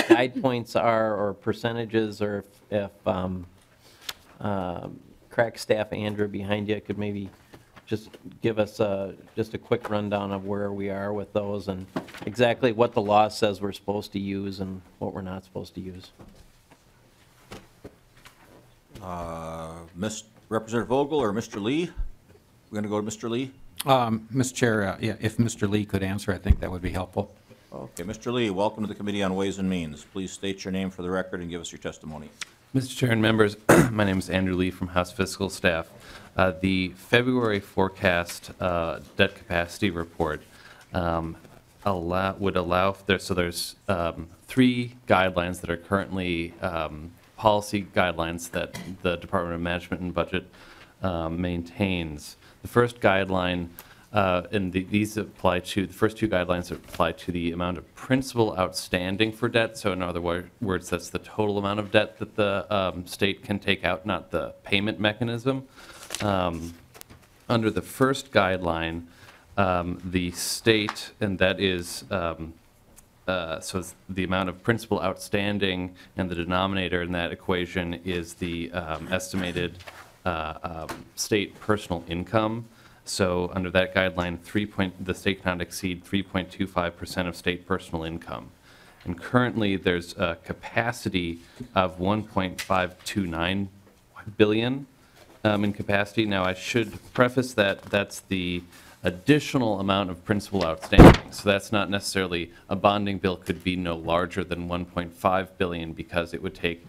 guide points are or percentages, or if crack staff Andrew behind you could maybe just give us just a quick rundown of where we are with those and exactly what the law says we're supposed to use and what we're not supposed to use. Representative Vogel or Mr. Lee? We're going to go to Mr. Lee. Mr. Chair, yeah, if Mr. Lee could answer, I think that would be helpful. Okay, Mr. Lee, welcome to the Committee on Ways and Means. Please state your name for the record and give us your testimony. Mr. Chair and members, my name is Andrew Lee from House Fiscal Staff. The February forecast debt capacity report would allow, so there's 3 guidelines that are currently policy guidelines that the Department of Management and Budget maintains. The first guideline, these apply to, the first 2 guidelines apply to the amount of principal outstanding for debt. So in other words, that's the total amount of debt that the state can take out, not the payment mechanism. Under the first guideline, the state, and that is, so it's the amount of principal outstanding, and the denominator in that equation is the estimated state personal income. So under that guideline, the state cannot exceed 3.25% of state personal income. And currently, there's a capacity of $1.529 billion in capacity. Now, I should preface that that's the additional amount of principal outstanding. So that's not necessarily, a bonding bill could be no larger than $1.5 billion because it would take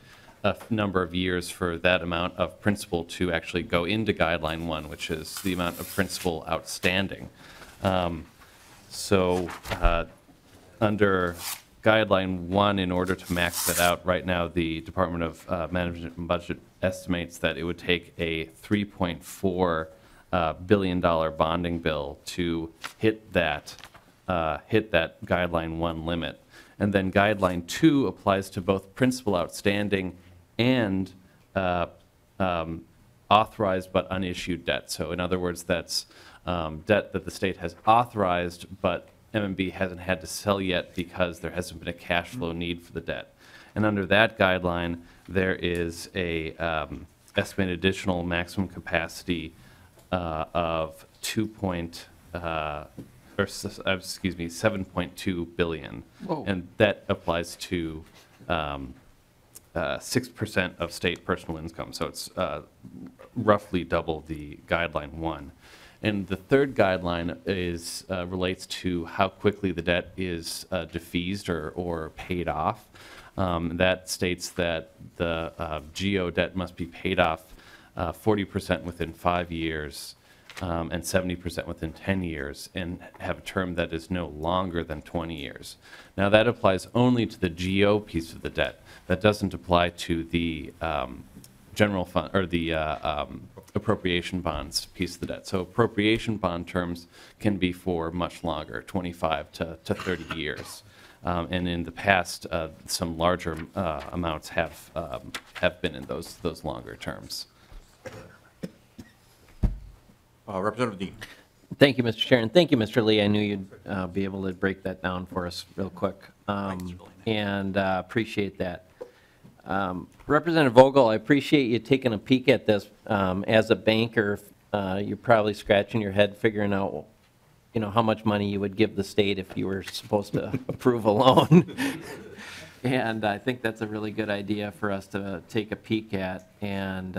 number of years for that amount of principal to actually go into Guideline 1, which is the amount of principal outstanding. So under Guideline 1, in order to max that out, right now the Department of Management and Budget estimates that it would take a $3.4 billion bonding bill to hit that Guideline 1 limit. And then Guideline 2 applies to both principal outstanding and authorized but unissued debt. So in other words, that's debt that the state has authorized, but MMB hasn't had to sell yet because there hasn't been a cash flow need for the debt. And under that guideline, there is a estimated additional maximum capacity of 7.2 billion. Whoa. And that applies to 6% of state personal income. So it's roughly double the Guideline 1. And the third guideline is relates to how quickly the debt is defeased or paid off. That states that the GO debt must be paid off 40% within 5 years and 70% within 10 years and have a term that is no longer than 20 years. Now that applies only to the GO piece of the debt. That doesn't apply to the general fund or the appropriation bonds piece of the debt. So appropriation bond terms can be for much longer, 25 to 30 years. And in the past, some larger amounts have been in those longer terms. Representative Dean. Thank you, Mr. Chair, and thank you, Mr. Lee. I knew you'd be able to break that down for us real quick, and appreciate that. Representative Vogel, I appreciate you taking a peek at this. As a banker, you're probably scratching your head figuring out, you know, how much money you would give the state if you were supposed to approve a loan. And I think that's a really good idea for us to take a peek at. And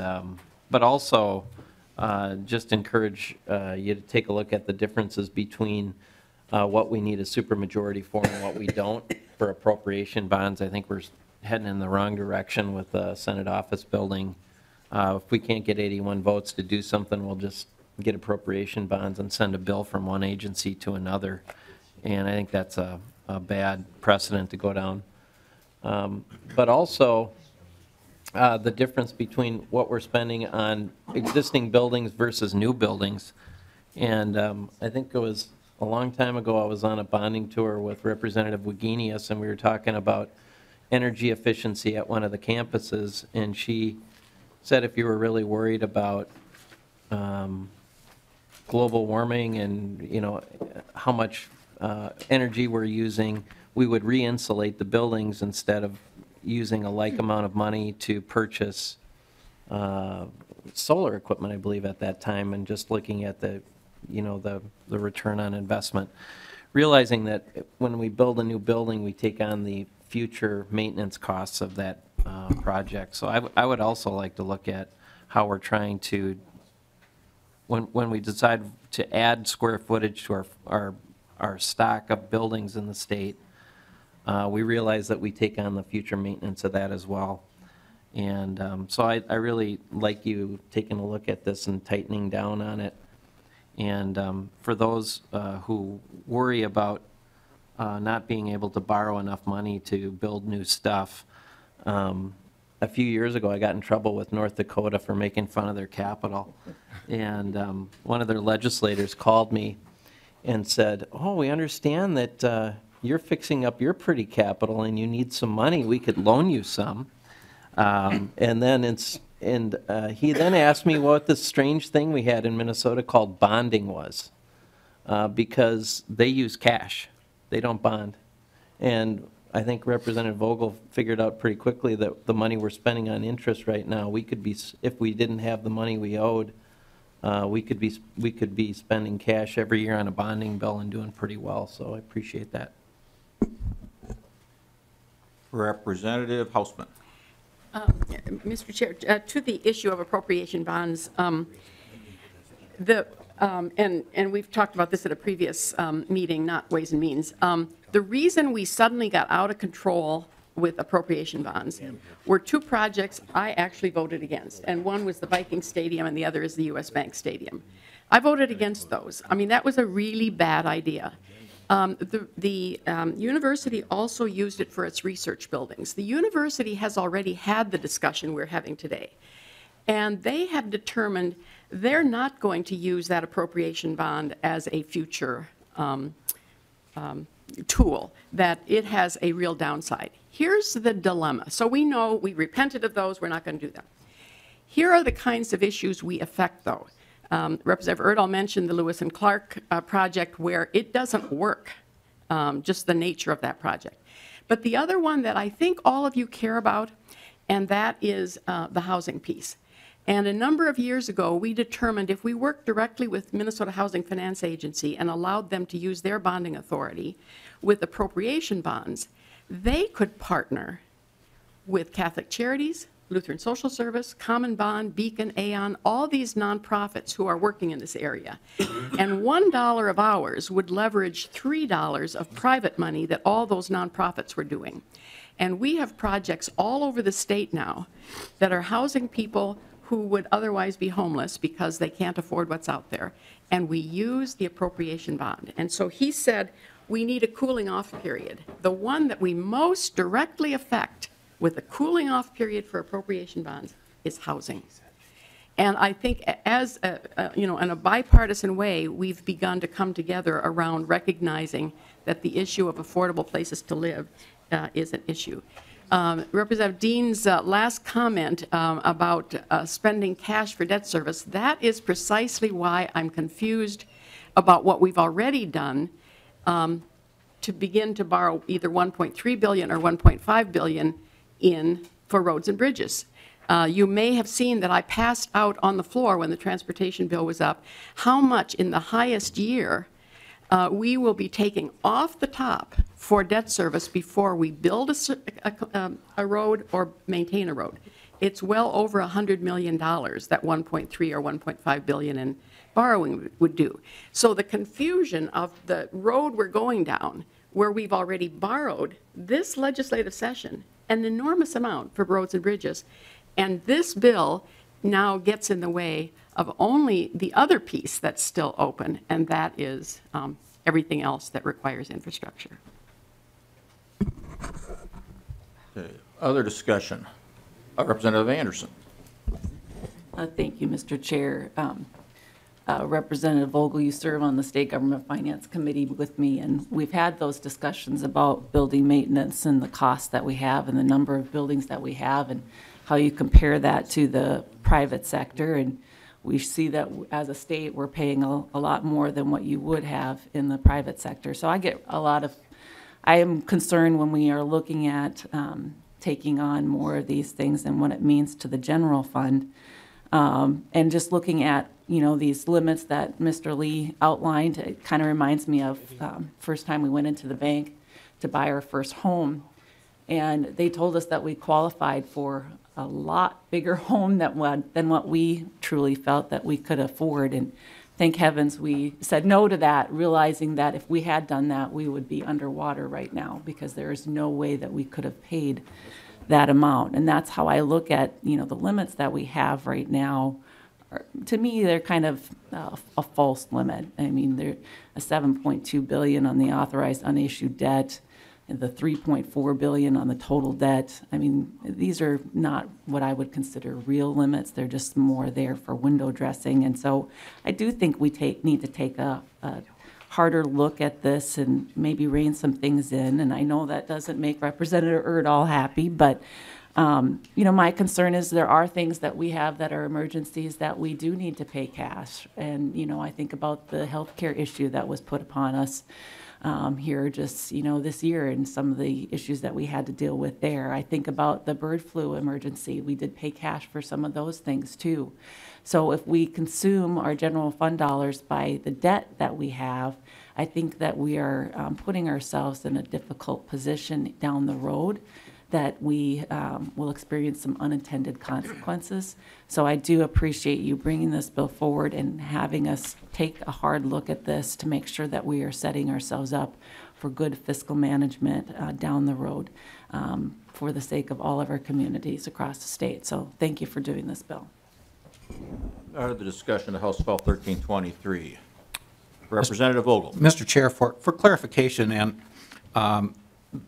but also just encourage you to take a look at the differences between what we need a supermajority for and what we don't for appropriation bonds. I think we're heading in the wrong direction with the Senate office building. If we can't get 81 votes to do something, we'll just get appropriation bonds and send a bill from one agency to another. And I think that's a bad precedent to go down. But also, the difference between what we're spending on existing buildings versus new buildings. And I think it was a long time ago, I was on a bonding tour with Representative Wagenius, and we were talking about energy efficiency at one of the campuses, and she said if you were really worried about global warming and, you know, how much energy we're using, we would re-insulate the buildings instead of using a like amount of money to purchase solar equipment, I believe, at that time, and just looking at the, you know, the return on investment. Realizing that when we build a new building, we take on the future maintenance costs of that project. So I would also like to look at how we're trying to, when we decide to add square footage to our stock of buildings in the state, we realize that we take on the future maintenance of that as well. And so I really like you taking a look at this and tightening down on it. And for those who worry about not being able to borrow enough money to build new stuff, a few years ago I got in trouble with North Dakota for making fun of their capital. And one of their legislators called me and said, "Oh, we understand that you're fixing up your pretty capital and you need some money. We could loan you some." And then he then asked me what this strange thing we had in Minnesota called bonding was, because they use cash. They don't bond. And I think Representative Vogel figured out pretty quickly that the money we're spending on interest right now, we could be, if we didn't have the money we owed, we could be spending cash every year on a bonding bill and doing pretty well. So I appreciate that. Representative Hausman. Mr. Chair, to the issue of appropriation bonds, and we've talked about this at a previous meeting, not Ways and Means. The reason we suddenly got out of control with appropriation bonds were two projects I actually voted against, and one was the Viking Stadium and the other is the US Bank Stadium. I voted against those. I mean, that was a really bad idea. The university also used it for its research buildings. The university has already had the discussion we're having today, and they have determined they're not going to use that appropriation bond as a future tool, that it has a real downside. Here's the dilemma. So we know we repented of those, we're not going to do them. Here are the kinds of issues we affect, though. Representative Erdahl mentioned the Lewis and Clark project where it doesn't work, just the nature of that project. But the other one that I think all of you care about, and that is the housing piece. And a number of years ago, we determined if we worked directly with Minnesota Housing Finance Agency and allowed them to use their bonding authority with appropriation bonds, they could partner with Catholic Charities, Lutheran Social Service, Common Bond, Beacon, Aon, all these nonprofits who are working in this area. And $1 of ours would leverage $3 of private money that all those nonprofits were doing. And we have projects all over the state now that are housing people who would otherwise be homeless because they can't afford what's out there. And we use the appropriation bond. And so he said, we need a cooling off period. The one that we most directly affect with a cooling off period for appropriation bonds is housing. And I think as, in a bipartisan way, we've begun to come together around recognizing that the issue of affordable places to live is an issue. Representative Dean's last comment about spending cash for debt service, that is precisely why I'm confused about what we've already done to begin to borrow either $1.3 billion or $1.5 billion for roads and bridges. You may have seen that I passed out on the floor when the transportation bill was up how much in the highest year we will be taking off the top for debt service before we build a road or maintain a road. It's well over $100 million, that 1.3 or 1.5 billion in borrowing would do. So the confusion of the road we're going down, where we've already borrowed this legislative session an enormous amount for roads and bridges, and this bill now gets in the way of only the other piece that's still open, and that is everything else that requires infrastructure. Okay. Other discussion. Representative Anderson. Thank you, Mr. Chair. Representative Vogel, you serve on the State Government Finance Committee with me, and we've had those discussions about building maintenance and the costs that we have and the number of buildings that we have and how you compare that to the private sector. And we see that as a state, we're paying a lot more than what you would have in the private sector. So I am concerned when we are looking at taking on more of these things and what it means to the general fund. And just looking at, these limits that Mr. Lee outlined, it kind of reminds me of first time we went into the bank to buy our first home. And they told us that we qualified for a lot bigger home than what we truly felt that we could afford. And thank heavens we said no to that, realizing that if we had done that, we would be underwater right now because there is no way that we could have paid that amount. And that's how I look at, the limits that we have right now. To me, they're kind of a false limit. I mean, they're a $7.2 billion on the authorized unissued debt, and the $3.4 billion on the total debt. I mean, these are not what I would consider real limits. They're just more there for window dressing. And so I do think we need to take a harder look at this and maybe rein some things in. And I know that doesn't make Representative Erdahl happy, but my concern is there are things that we have that are emergencies that we do need to pay cash. And, I think about the healthcare issue that was put upon us here just, this year and some of the issues that we had to deal with there. I think about the bird flu emergency. We did pay cash for some of those things too. So if we consume our general fund dollars by the debt that we have, I think that we are putting ourselves in a difficult position down the road that we will experience some unintended consequences. So I do appreciate you bringing this bill forward and having us take a hard look at this to make sure that we are setting ourselves up for good fiscal management down the road. for the sake of all of our communities across the state. So thank you for doing this bill. Out of the discussion of House File 1323. Representative Vogel. Mr. Chair, for clarification, and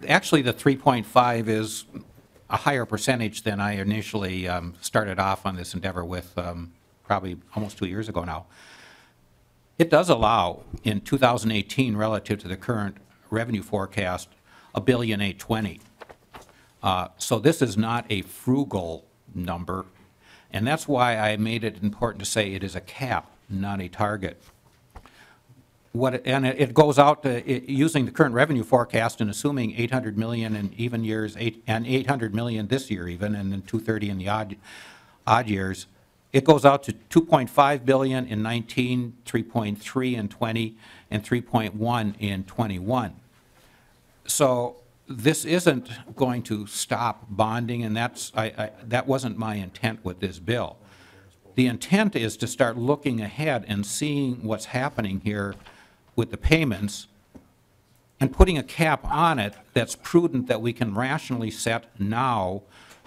actually the 3.5 is a higher percentage than I initially started off on this endeavor with probably almost 2 years ago now. It does allow in 2018 relative to the current revenue forecast $1,820,000,000. So this is not a frugal number, and that's why I made it important to say it is a cap, not a target. And it goes out to, using the current revenue forecast and assuming 800 million in even years, and 800 million this year even, and then 230 in the odd years. It goes out to 2.5 billion in 19, 3.3 in 20, and 3.1 in 21. So this isn't going to stop bonding, and that wasn't my intent with this bill. The intent is to start looking ahead and seeing what's happening here with the payments and putting a cap on it that's prudent, that we can rationally set now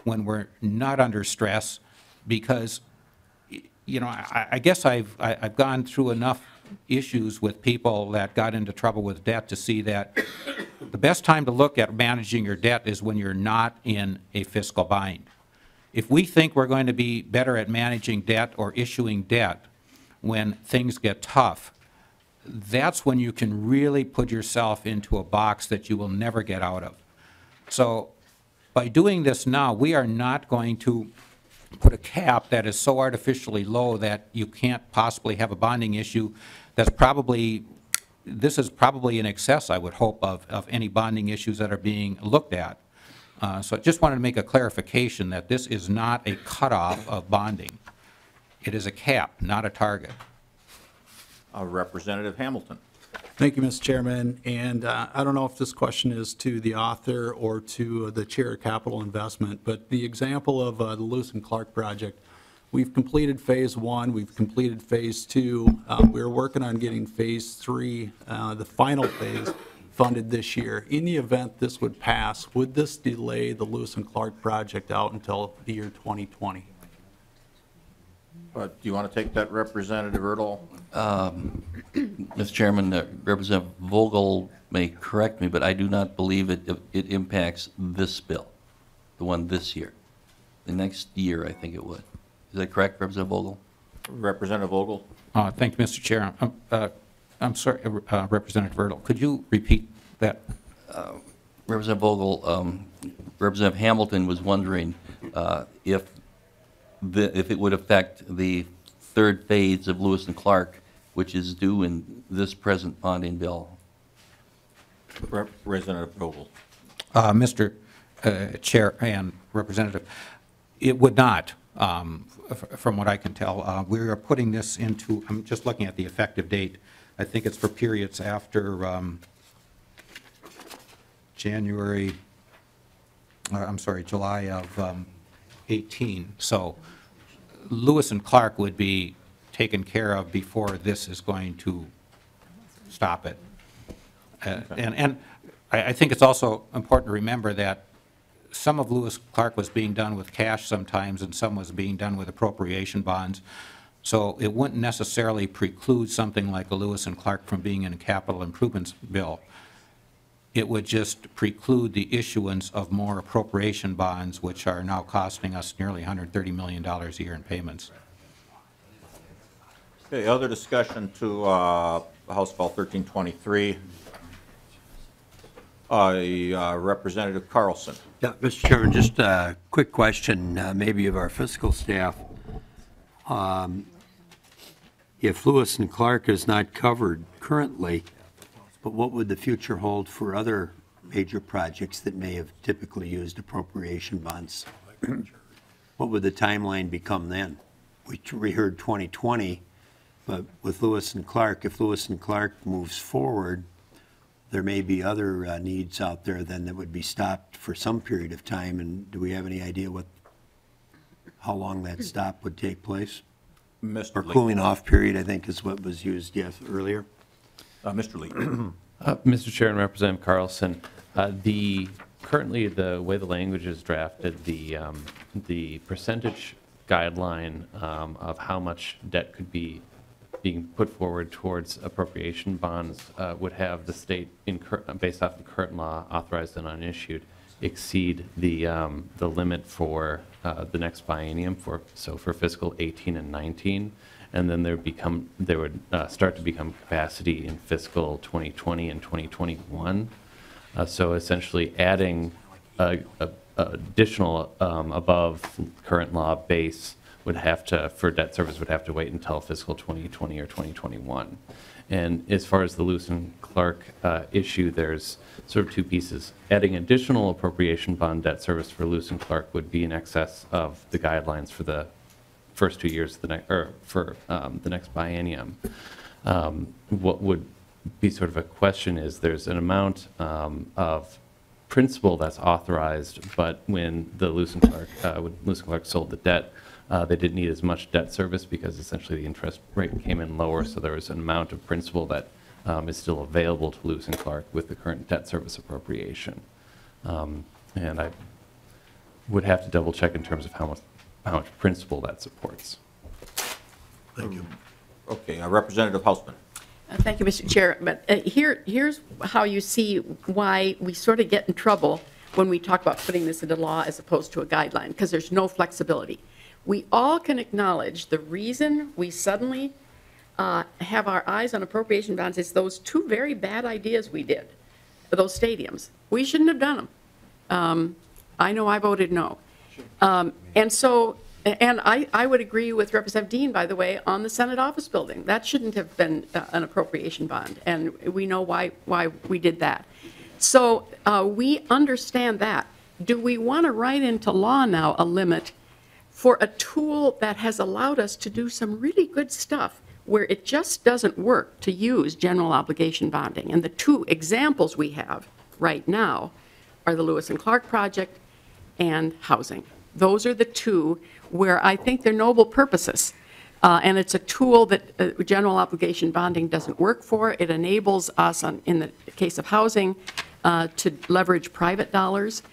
when we're not under stress, because, you know, I guess I've gone through enough issues with people that got into trouble with debt to see that the best time to look at managing your debt is when you're not in a fiscal bind. If we think we're going to be better at managing debt or issuing debt when things get tough, that's when you can really put yourself into a box that you will never get out of. So by doing this now, we are not going to put a cap that is so artificially low that you can't possibly have a bonding issue that's probably, this is probably in excess, I would hope, of any bonding issues that are being looked at. So I just wanted to make a clarification that this is not a cutoff of bonding. It is a cap, not a target. Representative Hamilton. Thank you, Mr. Chairman. And I don't know if this question is to the author or to the Chair of Capital Investment, but the example of the Lewis and Clark project, we've completed phase 1, we've completed phase 2. We're working on getting phase 3, the final phase, funded this year. In the event this would pass, would this delay the Lewis and Clark project out until the year 2020? Do you want to take that, Representative Erdahl? Mr. Chairman, Representative Vogel may correct me, but I do not believe it impacts this bill, the one this year. The next year, I think it would. Is that correct, Representative Vogel? Representative Vogel. Thank you, Mr. Chair. I'm sorry, Representative Erdahl, could you repeat that? Representative Vogel, Representative Hamilton was wondering if it would affect the third phase of Lewis and Clark, which is due in this present bonding bill. Representative Vogel. Mr. Chair and Representative, it would not, from what I can tell. We are putting this into, I'm just looking at the effective date. I think it's for periods after July of 18. So Lewis and Clark would be taken care of before this is going to stop it. And I think it's also important to remember that some of Lewis Clark was being done with cash sometimes, and some was being done with appropriation bonds. So it wouldn't necessarily preclude something like a Lewis and Clark from being in a capital improvements bill. It would just preclude the issuance of more appropriation bonds, which are now costing us nearly $130 million a year in payments. Okay, other discussion to House File 1323. Representative Carlson. Yeah, Mr. Chairman, just a quick question, maybe of our fiscal staff. If Lewis and Clark is not covered currently, but what would the future hold for other major projects that may have typically used appropriation bonds? What would the timeline become then? We heard 2020, but with Lewis and Clark, if Lewis and Clark moves forward, there may be other needs out there then that would be stopped for some period of time. And do we have any idea how long that stop would take place? Mr. Or Lee. cooling off period, I think is what was used, yes, earlier. Mr. Lee. Mr. Chair and Representative Carlson, the currently, the way the language is drafted, the percentage guideline of how much debt could be being put forward towards appropriation bonds would have the state, based off of current law, authorized and unissued, exceed the limit for the next biennium for fiscal 18 and 19, and then there would start to become capacity in fiscal 2020 and 2021. So essentially adding additional above current law base would have to, for debt service, would have to wait until fiscal 2020 or 2021. And as far as the Lewis and Clark issue, there's sort of two pieces. Adding additional appropriation bond debt service for Lewis and Clark would be in excess of the guidelines for the first 2 years of the next biennium. What would be sort of a question is there's an amount of principal that's authorized, but when the Lewis and Clark sold the debt, they didn't need as much debt service because essentially the interest rate came in lower, so there was an amount of principal that is still available to Lewis and Clark with the current debt service appropriation. And I would have to double check in terms of how much principal that supports. Thank you. Okay, Representative Hausman. Thank you, Mr. Chair. But here's how you see why we sort of get in trouble when we talk about putting this into law as opposed to a guideline, because there's no flexibility. We all can acknowledge the reason we suddenly have our eyes on appropriation bonds is those two very bad ideas we did, those stadiums. We shouldn't have done them. I know I voted no. And I would agree with Representative Dean, by the way, on the Senate office building. That shouldn't have been an appropriation bond, and we know why we did that. So we understand that. Do we want to write into law now a limit for a tool that has allowed us to do some really good stuff where it just doesn't work to use general obligation bonding? And the two examples we have right now are the Lewis and Clark project and housing. Those are the two where I think they're noble purposes. And it's a tool that general obligation bonding doesn't work for. It enables us, in the case of housing, to leverage private dollars.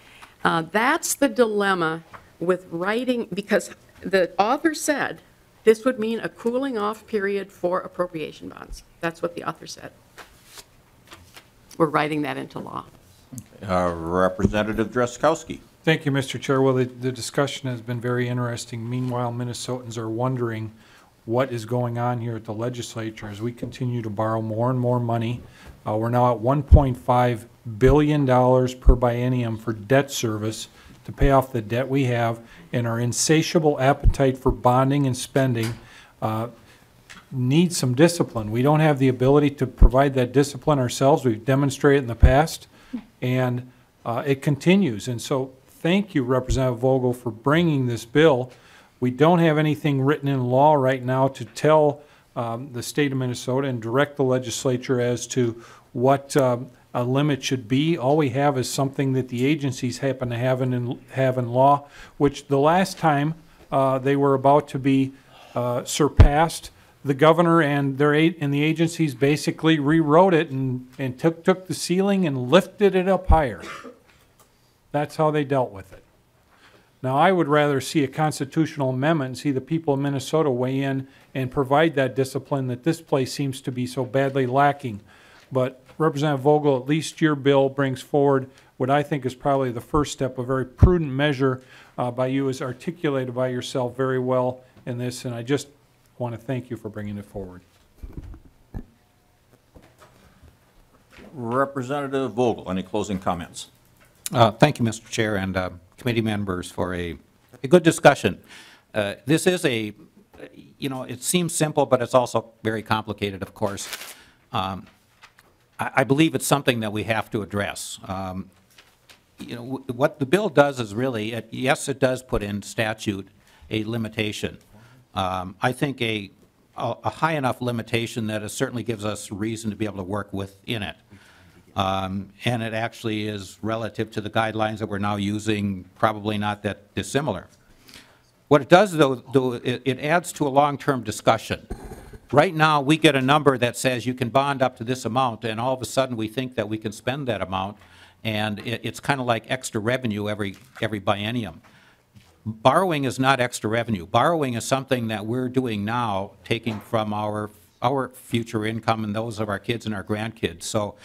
That's the dilemma with writing, because the author said this would mean a cooling off period for appropriation bonds. That's what the author said. We're writing that into law. Representative Drazkowski. Thank you, Mr. Chair. Well, the discussion has been very interesting. Meanwhile, Minnesotans are wondering what is going on here at the legislature as we continue to borrow more and more money. We're now at $1.5 billion per biennium for debt service to pay off the debt we have, and our insatiable appetite for bonding and spending needs some discipline. We don't have the ability to provide that discipline ourselves. We've demonstrated in the past, and it continues. And so thank you, Representative Vogel, for bringing this bill. We don't have anything written in law right now to tell the state of Minnesota and direct the legislature as to what a limit should be. All we have is something that the agencies happen to have in law, which the last time they were about to be surpassed, the governor and the agencies basically rewrote it and took the ceiling and lifted it up higher. That's how they dealt with it. Now, I would rather see a constitutional amendment and see the people of Minnesota weigh in and provide that discipline that this place seems to be so badly lacking. But Representative Vogel, at least your bill brings forward what I think is probably the first step, a very prudent measure by you, as articulated by yourself very well in this, and I just want to thank you for bringing it forward. Representative Vogel, any closing comments? Thank you, Mr. Chair, and committee members for a good discussion. This is it seems simple, but it's also very complicated, of course. I believe it's something that we have to address. What the bill does is really, yes, it does put in statute a limitation. I think a high enough limitation that it certainly gives us reason to be able to work within it. And it actually is relative to the guidelines that we're now using, probably not that dissimilar. What it does, though, it adds to a long-term discussion. Right now, we get a number that says you can bond up to this amount, and all of a sudden we think that we can spend that amount. and it's kind of like extra revenue every biennium. Borrowing is not extra revenue. Borrowing is something that we're doing now, taking from our future income and those of our kids and our grandkids. So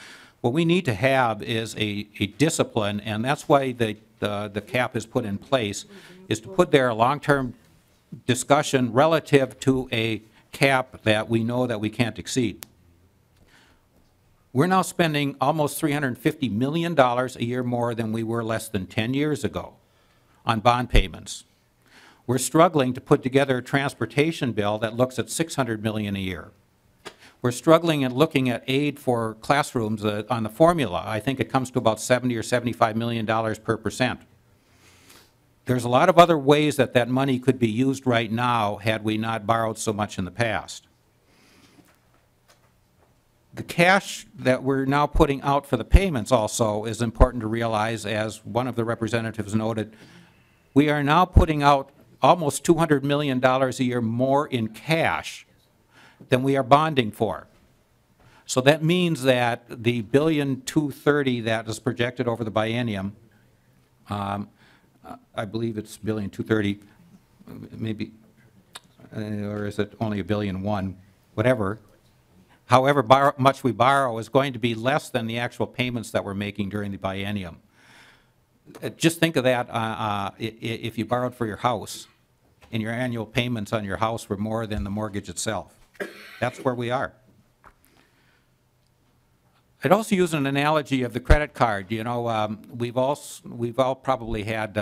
what we need to have is a discipline, and that's why the cap is put in place, is to put there a long-term discussion relative to a cap that we know that we can't exceed. We're now spending almost $350 million a year more than we were less than 10 years ago on bond payments. We're struggling to put together a transportation bill that looks at $600 million a year. We're struggling at looking at aid for classrooms on the formula. I think it comes to about $70 or $75 million per percent. There's a lot of other ways that that money could be used right now had we not borrowed so much in the past. The cash that we're now putting out for the payments also is important to realize, as one of the representatives noted. We are now putting out almost $200 million a year more in cash than we are bonding for. So that means that the $1,230,000,000 that is projected over the biennium, I believe it's $1,230,000,000, maybe, or is it only $1,000,000,001, whatever. However much we borrow is going to be less than the actual payments that we're making during the biennium. Just think of that if you borrowed for your house and your annual payments on your house were more than the mortgage itself. That's where we are. I'd also use an analogy of the credit card. You know, we've all probably had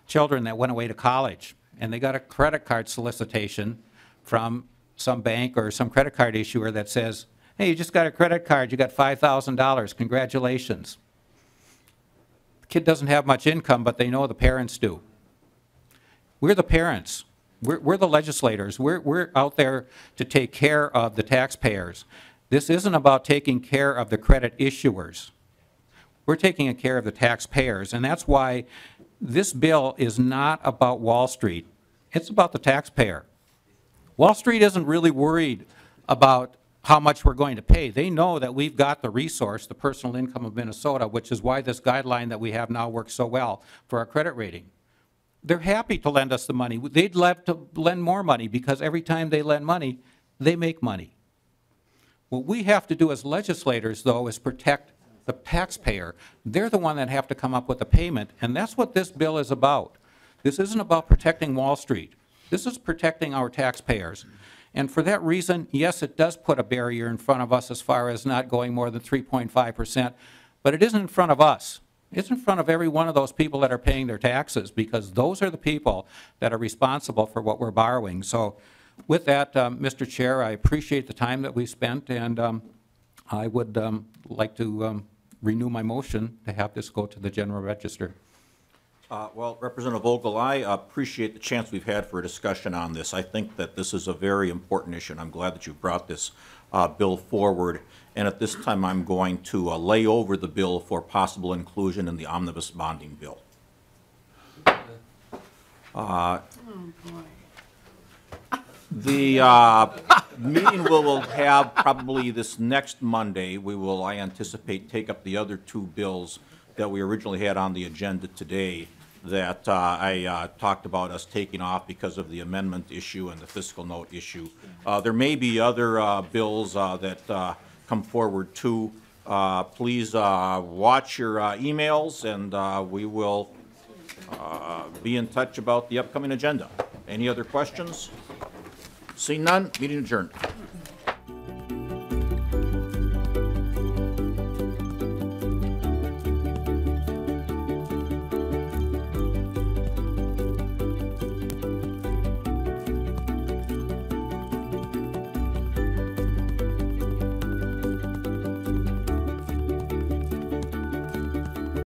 children that went away to college, and they got a credit card solicitation from some bank or some credit card issuer that says, hey, you just got a credit card, you got $5,000, congratulations. The kid doesn't have much income, but they know the parents do. We're the parents. We're the legislators. We're out there to take care of the taxpayers. This isn't about taking care of the credit issuers. We're taking care of the taxpayers, and that's why this bill is not about Wall Street. It's about the taxpayer. Wall Street isn't really worried about how much we're going to pay. They know that we've got the resource, the personal income of Minnesota, which is why this guideline that we have now works so well for our credit rating. They're happy to lend us the money. They'd love to lend more money because every time they lend money, they make money. What we have to do as legislators, though, is protect the taxpayer. They're the one that have to come up with the payment, and that's what this bill is about. This isn't about protecting Wall Street. This is protecting our taxpayers. And for that reason, yes, it does put a barrier in front of us as far as not going more than 3.5%, but it isn't in front of us. It's in front of every one of those people that are paying their taxes, because those are the people that are responsible for what we're borrowing. So with that, Mr. Chair, I appreciate the time that we spent, and I would like to renew my motion to have this go to the General Register. Well, Representative Vogel, I appreciate the chance we've had for a discussion on this. I think that this is a very important issue, and I'm glad that you brought this bill forward. And at this time, I'm going to lay over the bill for possible inclusion in the omnibus bonding bill. The meeting we will have probably this next Monday. We will, I anticipate, take up the other two bills that we originally had on the agenda today that I talked about us taking off because of the amendment issue and the fiscal note issue. There may be other bills that come forward too. Please watch your emails, and we will be in touch about the upcoming agenda. Any other questions? Seeing none, meeting adjourned.